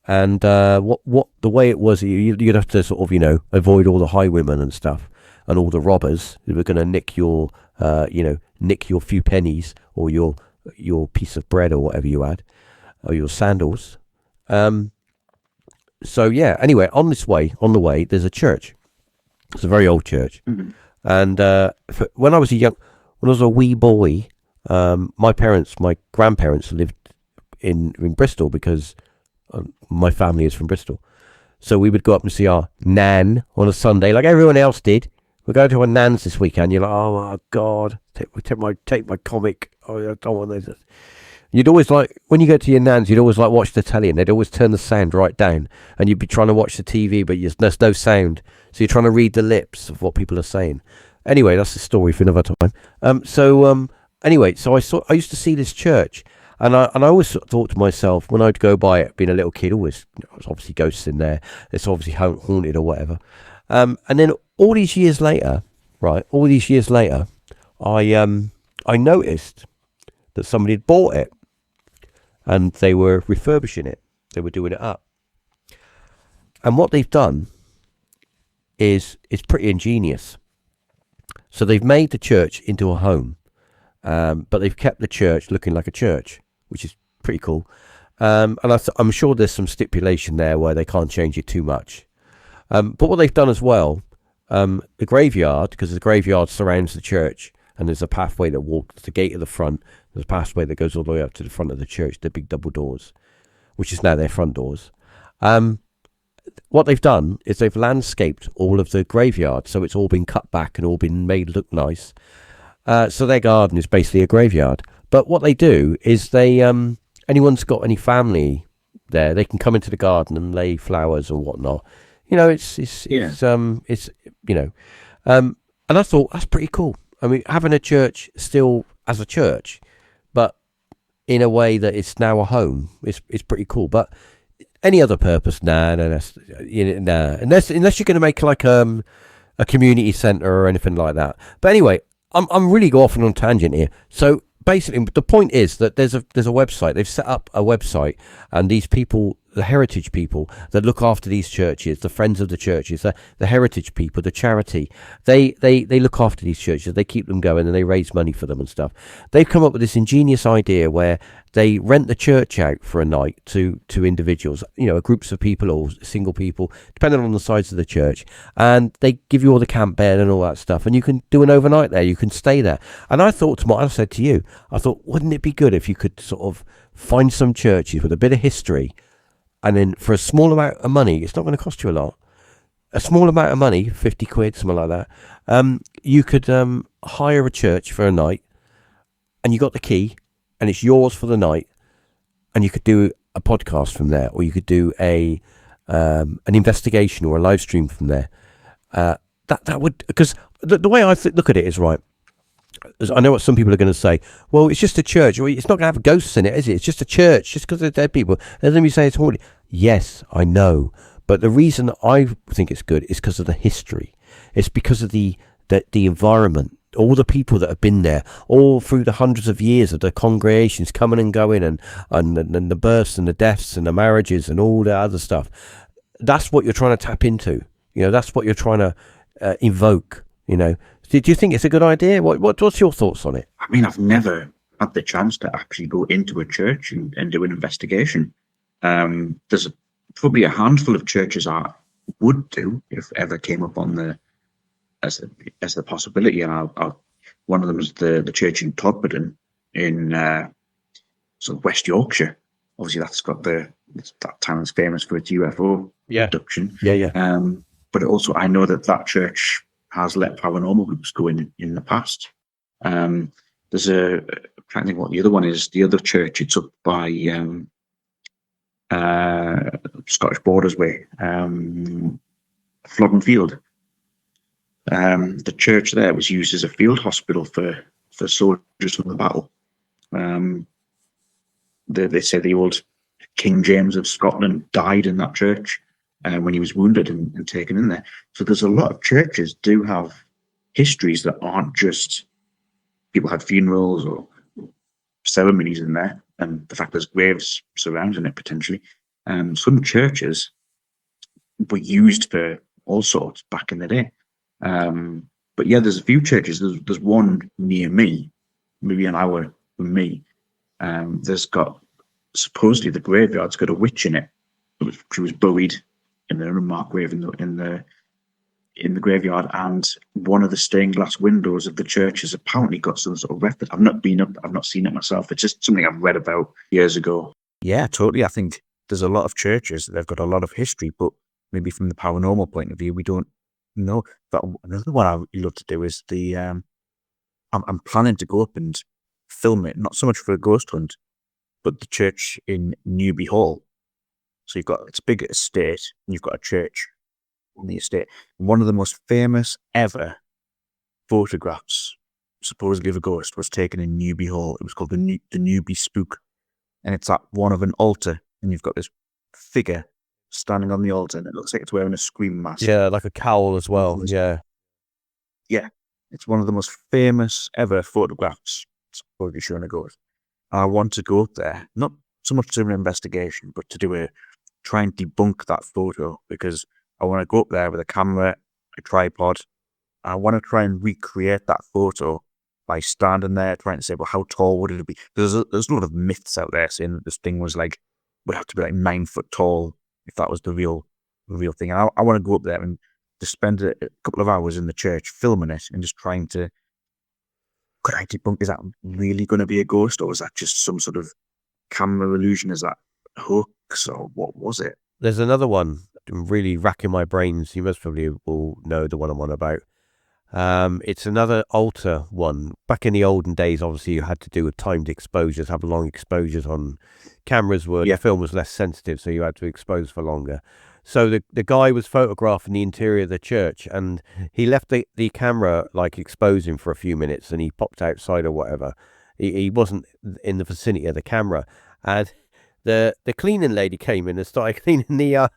And what the way it was, you'd have to sort of avoid all the highwaymen and stuff, and all the robbers who were going to nick your few pennies or your piece of bread or whatever you had, or your sandals. So yeah. Anyway, on the way, there's a church. It's a very old church, and when I was a wee boy, my grandparents lived in Bristol because my family is from Bristol. So we would go up and see our nan on a Sunday, like everyone else did. We're going to our nan's this weekend. You're like, oh my God, take my comic. Oh, I don't want this. You'd always like, when you go to your nan's, you'd always like watch the telly, and they'd always turn the sound right down, and you'd be trying to watch the TV, but there's no sound. So you're trying to read the lips of what people are saying. Anyway, that's a story for another time. Anyway, so I used to see this church, and I always sort of thought to myself, when I'd go by it, being a little kid, there's obviously ghosts in there. It's obviously haunted or whatever. And then all these years later, I noticed that somebody had bought it, and they were refurbishing it. They were doing it up. And what they've done is pretty ingenious. So they've made the church into a home, but they've kept the church looking like a church, which is pretty cool. And I'm sure there's some stipulation there where they can't change it too much. But what they've done as well, the graveyard, because the graveyard surrounds the church, and there's a pathway that walks the gate at the front. There's a pathway that goes all the way up to the front of the church, the big double doors, which is now their front doors. What they've done is they've landscaped all of the graveyard, so it's all been cut back and all been made look nice. So their garden is basically a graveyard. But what they do is they, anyone's got any family there, they can come into the garden and lay flowers or whatnot. And I thought that's pretty cool. I mean, having a church still as a church, but in a way that it's now a home, is pretty cool. But any other purpose, unless you're going to make like a community centre or anything like that. But anyway, I'm really going off on a tangent here. So basically, the point is that there's a website. They've set up a website, and these people, the heritage people that look after these churches, the friends of the churches, the heritage people, the charity, they look after these churches. They keep them going, and they raise money for them and stuff. They've come up with this ingenious idea where they rent the church out for a night to individuals, groups of people or single people, depending on the size of the church. And they give you all the camp bed and all that stuff. And you can do an overnight there. You can stay there. And I thought, I said to you, wouldn't it be good if you could sort of find some churches with a bit of history, and then for a small amount of money, it's not going to cost you a lot, a small amount of money, 50 quid, something like that, you could hire a church for a night, and you got the key, and it's yours for the night, and you could do a podcast from there, or you could do an investigation or a live stream from there. That would, because the way I look at it is, right, I know what some people are going to say. Well, it's just a church. Well, it's not going to have ghosts in it, is it? It's just a church. Just because they're dead people. Let me say it's haunted. Yes, I know. But the reason I think it's good is because of the history. It's because of the environment. All the people that have been there, all through the hundreds of years of the congregations coming and going, and the births and the deaths and the marriages and all the other stuff. That's what you're trying to tap into. That's what you're trying to evoke. Do you think it's a good idea? What's your thoughts on it? I mean, I've never had the chance to actually go into a church and do an investigation. There's probably a handful of churches I would do if ever came up on the as the possibility, and one of them is the church in Todmorden in sort of West Yorkshire. Obviously, that's got that town is famous for its UFO abduction. Yeah. But also, I know that church has let paranormal groups go in the past. There's I'm trying to think what the other one is. The other church, it's up by Scottish Borders way, Flodden Field. The church there was used as a field hospital for soldiers from the battle. They say the old King James of Scotland died in that church when he was wounded and taken in there. So there's a lot of churches do have histories that aren't just people had funerals or ceremonies in there, and the fact there's graves surrounding it potentially. Some churches were used for all sorts back in the day. But yeah, there's a few churches. There's one near me, maybe an hour from me. There's got supposedly the graveyard's got a witch in it. She was buried in an unmarked grave in the graveyard, and one of the stained glass windows of the church has apparently got some sort of record. I've not been up. I've not seen it myself. It's just something I've read about years ago. Yeah, totally. I think there's a lot of churches that have got a lot of history, but maybe from the paranormal point of view, we don't know. But another one I would love to do is I'm planning to go up and film it, not so much for a ghost hunt, but the church in Newby Hall. So it's a big estate, and you've got a church on the estate. One of the most famous ever photographs, supposedly of a ghost, was taken in Newby Hall. It was called the Newby Spook, and it's at one of an altar, and you've got this figure standing on the altar, and it looks like it's wearing a scream mask. Yeah, like a cowl as well. Yeah. It's one of the most famous ever photographs supposedly showing a ghost. I want to go up there, not so much to do an investigation, but to try and debunk that photo, because I want to go up there with a camera, a tripod. I want to try and recreate that photo by standing there trying to say, well, how tall would it be? There's a lot of myths out there saying that this thing would have to be like 9 foot tall if that was the real thing. And I want to go up there and just spend a couple of hours in the church filming it and just trying to, could I debunk, is that really going to be a ghost, or is that just some sort of camera illusion? Is that hoax, or what was it? There's another one really racking my brains. You most probably will know the one I'm on about. It's another altar one. Back in the olden days, obviously, you had to do with timed exposures, have long exposures on cameras. The film was less sensitive, so you had to expose for longer. So the guy was photographing the interior of the church, and he left the camera like exposing for a few minutes, and he popped outside or whatever. He wasn't in the vicinity of the camera, and the cleaning lady came in and started cleaning the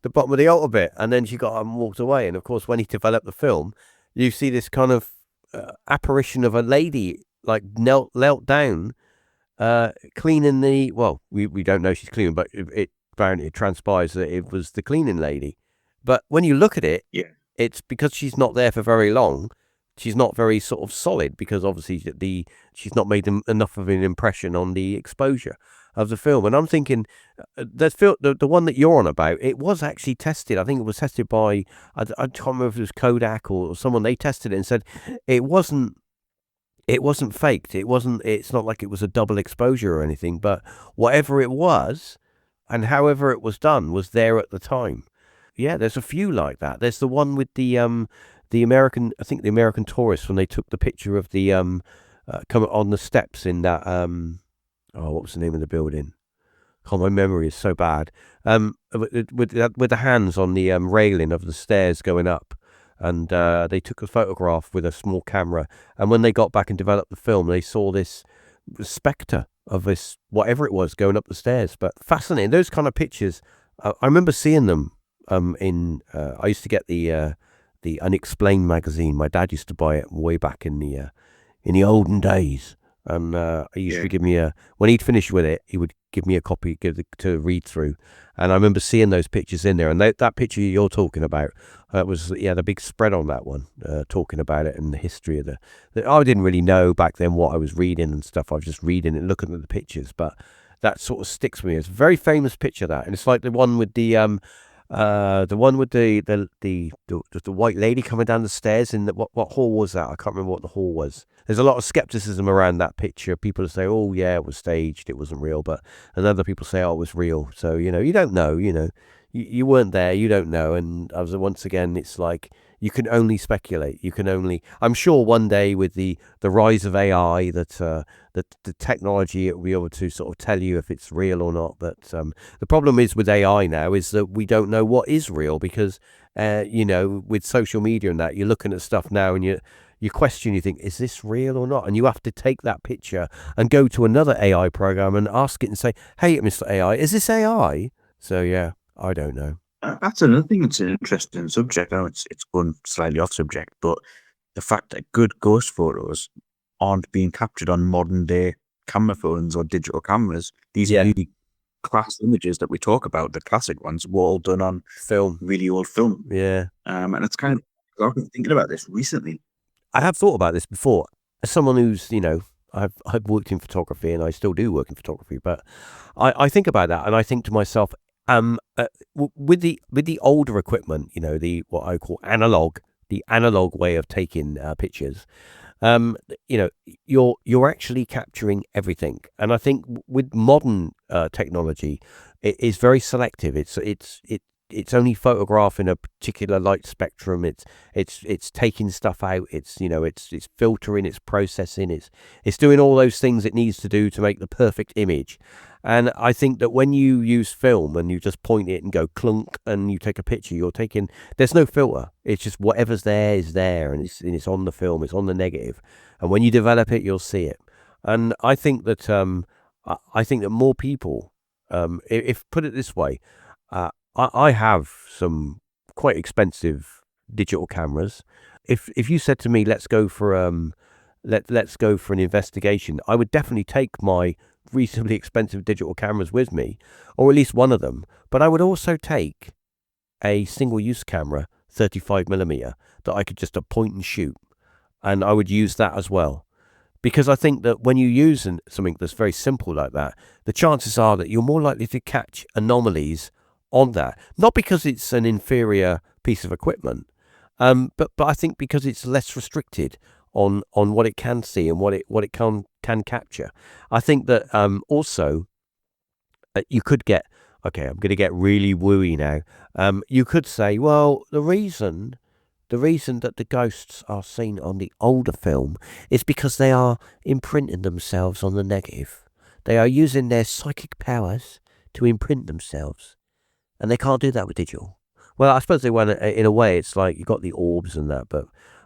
bottom of the altar bit, and then she got up and walked away. And of course, when he developed the film, you see this kind of apparition of a lady like knelt down, cleaning the. Well, we don't know she's cleaning, but apparently it transpires that it was the cleaning lady. But when you look at it, it's because she's not there for very long. She's not very sort of solid, because obviously she's not made enough of an impression on the exposure of the film. And I'm thinking the one that you're on about, it was actually tested. I think it was tested by, I can't remember if it was Kodak or someone. They tested it and said it wasn't faked. It's not like it was a double exposure or anything, but whatever it was and however it was done was there at the time. Yeah, there's a few like that. There's the one with the American, I think the American tourists, when they took the picture of the come on the steps in that what was the name of the building? Oh, my memory is so bad. With the hands on the railing of the stairs going up, and they took a photograph with a small camera. And when they got back and developed the film, they saw this spectre of this whatever it was going up the stairs. But fascinating, those kind of pictures. I remember seeing them I used to get the Unexplained magazine. My dad used to buy it way back in the olden days. And he used Yeah. to give me when he'd finished with it, he would give me a copy to read through. And I remember seeing those pictures in there. And that picture you're talking about, was the big spread on that one, talking about it and the history of I didn't really know back then what I was reading and stuff. I was just reading and looking at the pictures, but that sort of sticks with me. It's a very famous picture, that, and it's like the one with the white lady coming down the stairs in what hall was that? I can't remember what the hall was. There's a lot of skepticism around that picture. People say, "Oh yeah, it was staged, it wasn't real," and other people say, "Oh, it was real." So you don't know. You weren't there, you don't know. And once again, it's like you can only speculate. I'm sure one day with the rise of AI, that the technology, it will be able to sort of tell you if it's real or not. But the problem is with AI now is that we don't know what is real, because with social media and that, you're looking at stuff now and you question, you think, is this real or not? And you have to take that picture and go to another AI program and ask it and say, "Hey, Mr. AI, is this AI?" So yeah, I don't know. That's another thing that's an interesting subject. I know it's going slightly off subject, but the fact that good ghost photos aren't being captured on modern day camera phones or digital cameras. These really class images that we talk about, the classic ones, were all done on Film. really old film. Yeah. And it's kind of, I've been thinking about this recently. I have thought about this before. As someone who's, I've worked in photography, and I still do work in photography, but I think about that, and I think to myself, with the older equipment, the what I call the analog way of taking pictures, you're actually capturing everything. And I think with modern technology, it is very selective. It's only photographing a particular light spectrum. It's taking stuff out. It's filtering, it's processing, it's doing all those things it needs to do to make the perfect image. And I think that when you use film and you just point it and go clunk and you take a picture, there's no filter. It's just whatever's there is there, and it's on the film, it's on the negative. And when you develop it, you'll see it. And I think that more people, if put it this way, I have some quite expensive digital cameras. If you said to me, let's go for an investigation, I would definitely take my reasonably expensive digital cameras with me, or at least one of them. But I would also take a single-use camera, 35mm, that I could just point and shoot, and I would use that as well. Because I think that when you use something that's very simple like that, the chances are that you're more likely to catch anomalies on that. Not because it's an inferior piece of equipment, but I think because it's less restricted on what it can see and what it can capture. I think that also you could get, okay, I'm going to get really wooey now. You could say, well, the reason that the ghosts are seen on the older film is because they are imprinting themselves on the negative. They are using their psychic powers to imprint themselves, and they can't do that with digital. Well, I suppose they want. In a way, it's like you got the orbs and that, but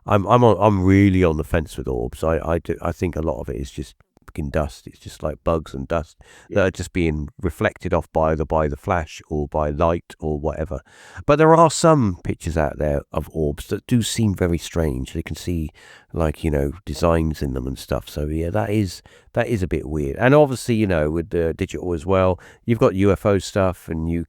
I'm really on the fence with orbs. I think a lot of it is just fucking dust. It's just like bugs and dust that are just being reflected off by the flash or by light or whatever. But there are some pictures out there of orbs that do seem very strange. They can see like designs in them and stuff. So yeah, that is a bit weird. And obviously with the digital as well, you've got UFO stuff and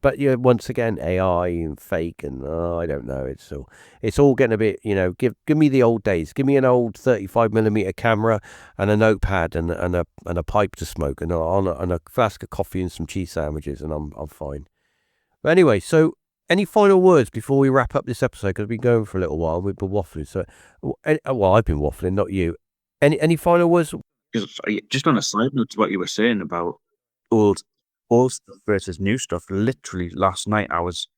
but once again AI and fake and I don't know. It's all getting a bit give me the old days. Give me an old 35mm camera and a notepad and a pipe to smoke and a flask of coffee and some cheese sandwiches, and I'm fine. But anyway, so any final words before we wrap up this episode? Because we've been going for a little while. We've been waffling. So, well, I've been waffling, not you. Any final words? Just on a side note to what you were saying about old stuff versus new stuff. Literally last night I was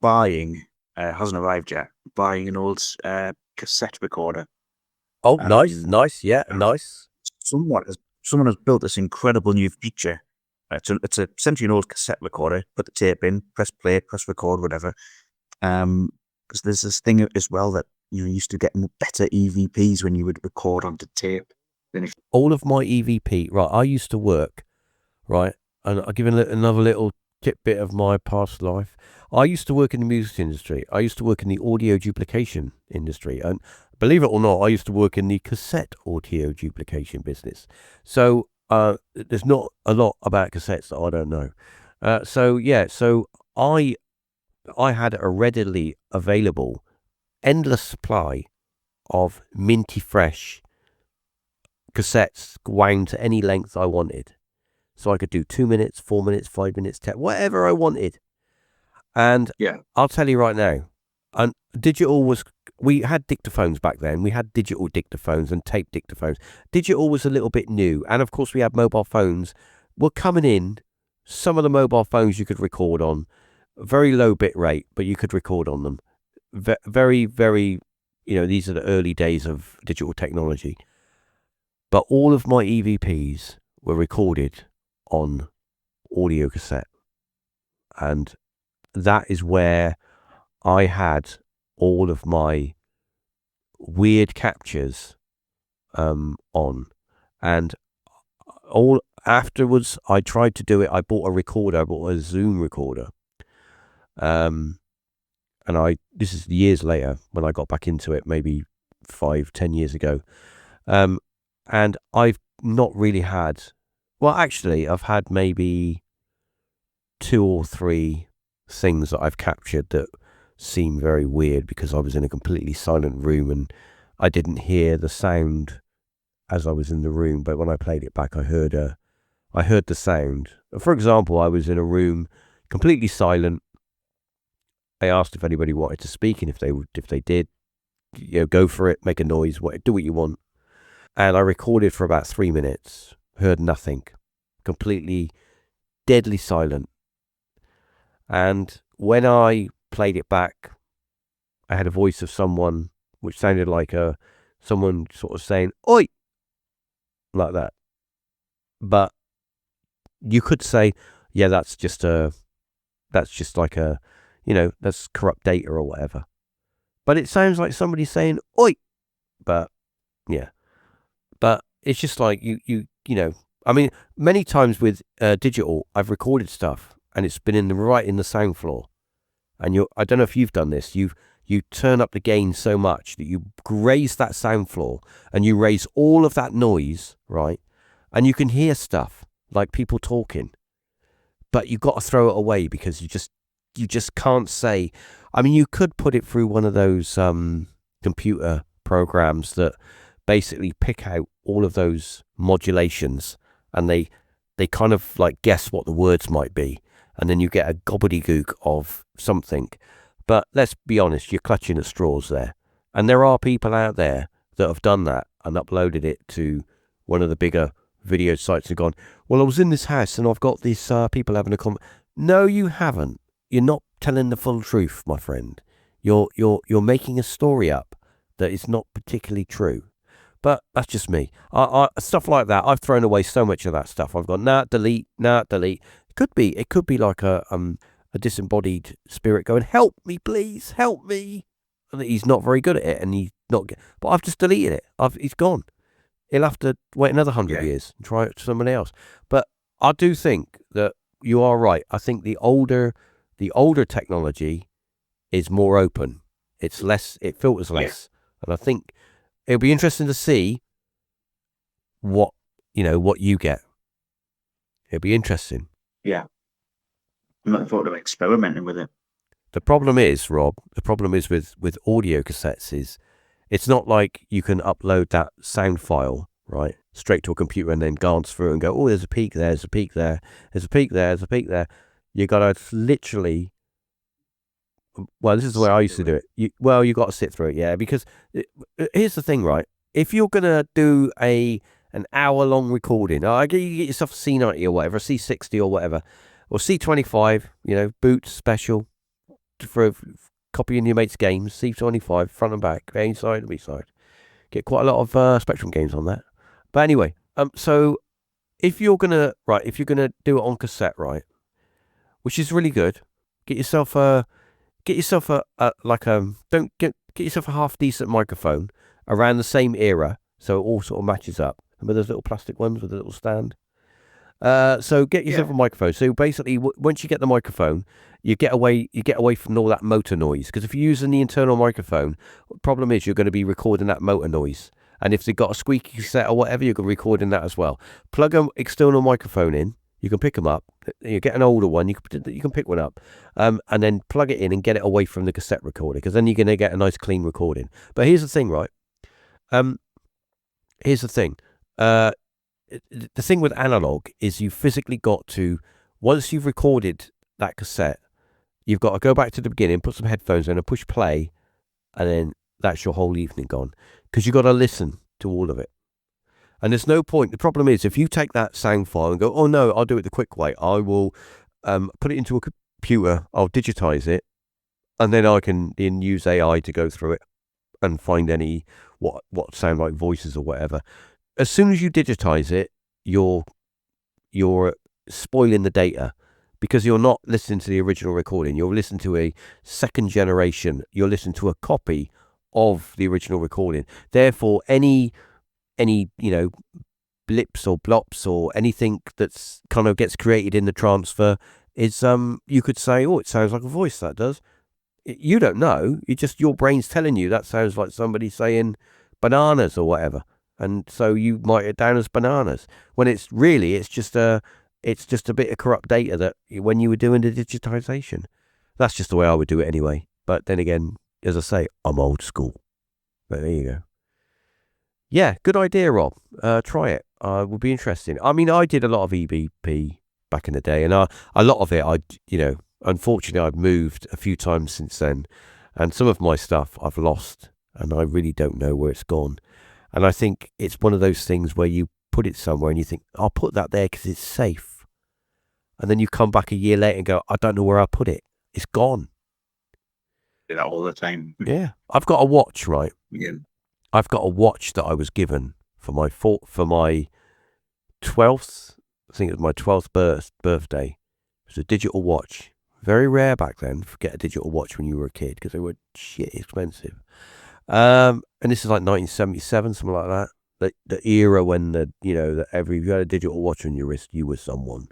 buying, hasn't arrived yet, buying an old cassette recorder. Oh, nice, yeah, nice. Someone has built this incredible new feature. It's essentially an old cassette recorder. Put the tape in, press play, press record, whatever. Because there's this thing as well that you used to get better EVPs when you would record onto tape. All of my EVP, right? I used to work, right, and I'll give another little tidbit of my past life. I used to work in the music industry. I used to work in the audio duplication industry. And believe it or not, I used to work in the cassette audio duplication business. So there's not a lot about cassettes that I don't know. So I had a readily available, endless supply of minty fresh cassettes wound to any length I wanted. So I could do 2 minutes, 4 minutes, 5 minutes, 10, whatever I wanted. And Yeah. I'll tell you right now, and digital was, we had dictaphones back then. We had digital dictaphones and tape dictaphones. Digital was a little bit new. And of course we had mobile phones were coming in. Some of the mobile phones you could record on, very low bit rate, but you could record on them. Very, very, these are the early days of digital technology. But all of my EVPs were recorded on audio cassette. And that is where I had all of my weird captures on. And all afterwards, I tried to do it. I bought a recorder. I bought a Zoom recorder. And this is years later when I got back into it, maybe 5-10 years ago. And I've not really had, well, actually, I've had maybe 2 or 3 things that I've captured that seem very weird because I was in a completely silent room and I didn't hear the sound as I was in the room. But when I played it back, I heard the sound. For example, I was in a room completely silent. I asked if anybody wanted to speak, and if they did, go for it, make a noise, do what you want. And I recorded for about 3 minutes, heard nothing, completely deadly silent. And when I played it back, I had a voice of someone which sounded like someone sort of saying, "Oi!" like that. But you could say, yeah, that's just like a, that's corrupt data or whatever. But it sounds like somebody saying, "Oi!" But yeah. But it's just like I mean, many times with digital, I've recorded stuff and it's been right in the sound floor. And I don't know if you've done this. You turn up the gain so much that you raise that sound floor and you raise all of that noise, right? And you can hear stuff like people talking, but you've got to throw it away because you just can't say. I mean, you could put it through one of those computer programs that basically pick out all of those modulations and they kind of like guess what the words might be, and then you get a gobbledygook of something. But let's be honest, you're clutching at straws there. And there are people out there that have done that and uploaded it to one of the bigger video sites and gone, well, I was in this house and I've got these people having a comment. No, you haven't. You're not telling the full truth, my friend. You're making a story up that is not particularly true. But that's just me. I stuff like that, I've thrown away so much of that stuff. I've gone, delete. It could be like a disembodied spirit going, help me, please, help me. And he's not very good at it, and he's not. But I've just deleted it. He's gone. He'll have to wait another 100 years and try it to somebody else. But I do think that you are right. I think the older technology is more open. It's less. It filters less, and I think it'll be interesting to see what you get. It'll be interesting. Yeah. I'm looking forward to experimenting with it. The problem is, Rob, with audio cassettes is it's not like you can upload that sound file, right, straight to a computer and then glance through and go, oh, there's a peak there, there's a peak there, there's a peak there, there's a peak there. You got to literally, well, this is the way I used to do it. You got to sit through it, yeah, because here's the thing, right? If you're going to do an hour-long recording, you get yourself a C90 or whatever, a C60 or whatever, or C25, boot special for copying your mate's games, C25, front and back, A side and B side. Get quite a lot of Spectrum games on that. But anyway, so if you're gonna do it on cassette, right, which is really good, get yourself a half decent microphone around the same era, so it all sort of matches up. Remember those little plastic ones with a little stand? So get yourself a microphone. So basically, once you get the microphone, you get away from all that motor noise. Because if you're using the internal microphone, the problem is you're going to be recording that motor noise. And if they've got a squeaky cassette or whatever, you're going to be recording that as well. Plug an external microphone in. You can pick them up. You get an older one. You can pick one up, and then plug it in and get it away from the cassette recorder. Because then you're going to get a nice clean recording. But here's the thing, right? Here's the thing. The thing with analog is you physically got to, once you've recorded that cassette, you've got to go back to the beginning, put some headphones in and push play, and then that's your whole evening gone. Because you've got to listen to all of it. And there's no point. The problem is, if you take that sound file and go, oh no, I'll do it the quick way. I will put it into a computer, I'll digitize it, and then I can use AI to go through it and find any what sound like voices or whatever. As soon as you digitize it, you're spoiling the data, because you're not listening to the original recording. You're listening to a second generation. You're listening to a copy of the original recording. Therefore, any blips or blops or anything that's kind of gets created in the transfer is you could say, oh, it sounds like a voice. That does. You don't know. Your brain's telling you that sounds like somebody saying bananas or whatever. And so you might it down as bananas, when it's just a bit of corrupt data that when you were doing the digitization. That's just the way I would do it anyway. But then again, as I say, I'm old school. But there you go. Yeah, good idea, Rob. Try it. Would be interesting. I mean, I did a lot of EVP back in the day, and a lot of it, unfortunately, I've moved a few times since then, and some of my stuff I've lost, and I really don't know where it's gone. And I think it's one of those things where you put it somewhere and you think, I'll put that there because it's safe. And then you come back a year later and go, I don't know where I put it. It's gone. Do that all the time. Yeah. I've got a watch, right? Yeah. I've got a watch that I was given for my 12th, I think it was my 12th birthday. It was a digital watch. Very rare back then to get a digital watch when you were a kid, because they were shit expensive. And this is like 1977, something like that. The era when if you had a digital watch on your wrist, you were someone.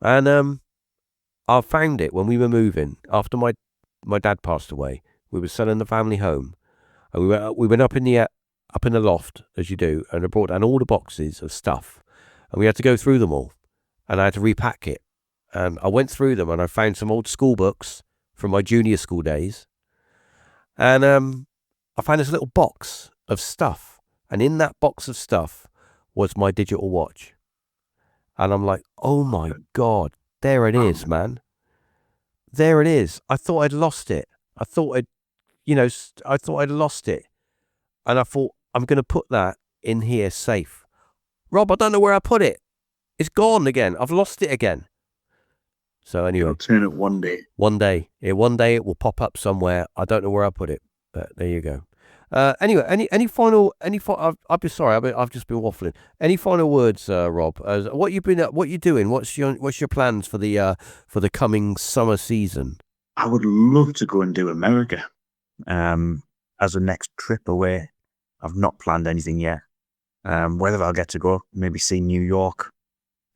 And I found it when we were moving after my dad passed away. We were selling the family home, and we went up in the loft, as you do, and I brought down all the boxes of stuff, and we had to go through them all, and I had to repack it. And I went through them, and I found some old school books from my junior school days, and I found this little box of stuff, and in that box of stuff was my digital watch. And I'm like, oh my God, there it is, man. There it is. I thought I'd lost it. I thought I'd lost it. And I thought, I'm going to put that in here safe. Rob, I don't know where I put it. It's gone again. I've lost it again. So anyway. It'll turn it one day. One day it will pop up somewhere. I don't know where I put it, but there you go. Anyway, any final? I'll be sorry. I've just been waffling. Any final words, Rob? What you doing? What's your plans for the coming summer season? I would love to go and do America, as a next trip away. I've not planned anything yet. Whether I'll get to go, maybe see New York.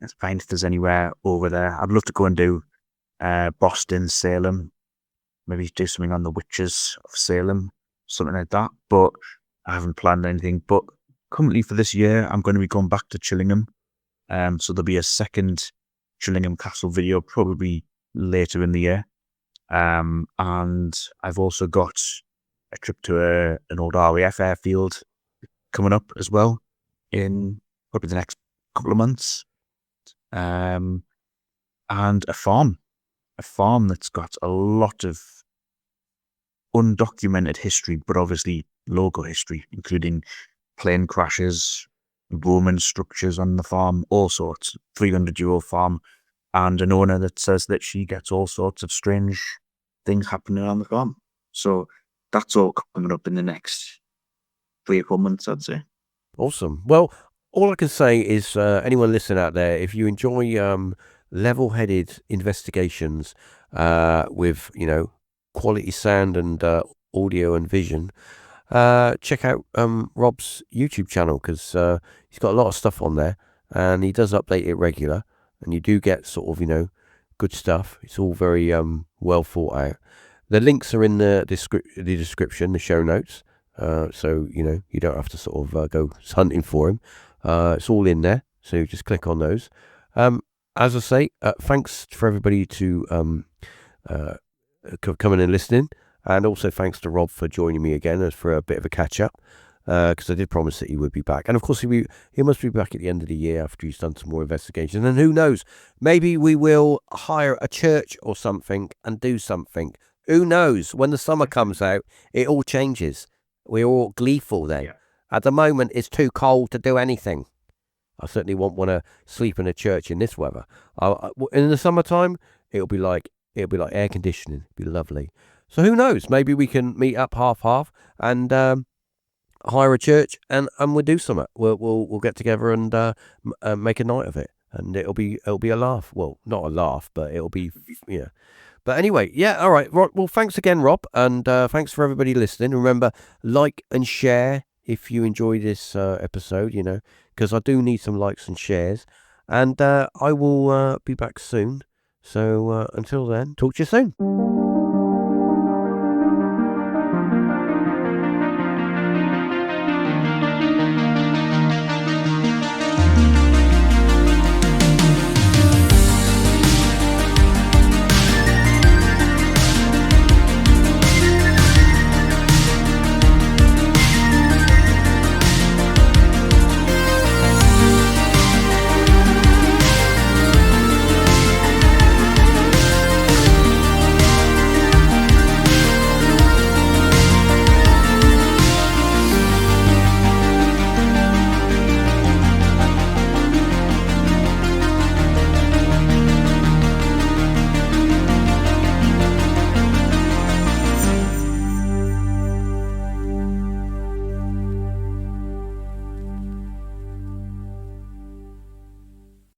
Let's find if there's anywhere over there. I'd love to go and do Boston, Salem. Maybe do something on the Witches of Salem, something like that. But I haven't planned anything. But currently for this year, I'm going to be going back to Chillingham. So there'll be a second Chillingham Castle video probably later in the year. And I've also got a trip to an old RAF airfield coming up as well in probably the next couple of months. And a farm that's got a lot of undocumented history, but obviously local history, including plane crashes, Roman structures on the farm, all sorts. 300-year-old farm, and an owner that says that she gets all sorts of strange things happening on the farm. So that's all coming up in the next 3 or 4 months, I'd say. Awesome. Well, all I can say is anyone listening out there, if you enjoy level-headed investigations with quality sound and audio and vision, check out Rob's YouTube channel, because he's got a lot of stuff on there. and he does update it regular, and you do get sort of, good stuff. It's all very well thought out. The links are in the description, the show notes, so you don't have to sort of go hunting for him. It's all in there, so you just click on those. As I say, thanks for everybody to coming and listening, and also thanks to Rob for joining me again for a bit of a catch up, because I did promise that he would be back, and of course he must be back at the end of the year after he's done some more investigation. And who knows, maybe we will hire a church or something and do something. Who knows? When the summer comes out, it all changes. We're all gleeful then. Yeah. At the moment, it's too cold to do anything. I certainly won't want to sleep in a church in this weather. In the summertime, it'll be like air conditioning. It'll be lovely. So who knows? Maybe we can meet up half and hire a church and we'll do something. We'll get together and make a night of it, and it'll be a laugh. Well, not a laugh, but it'll be But anyway, all right. Well, thanks again, Rob, and thanks for everybody listening. Remember, like and share if you enjoy this episode, because I do need some likes and shares. And I will be back soon. So until then, talk to you soon.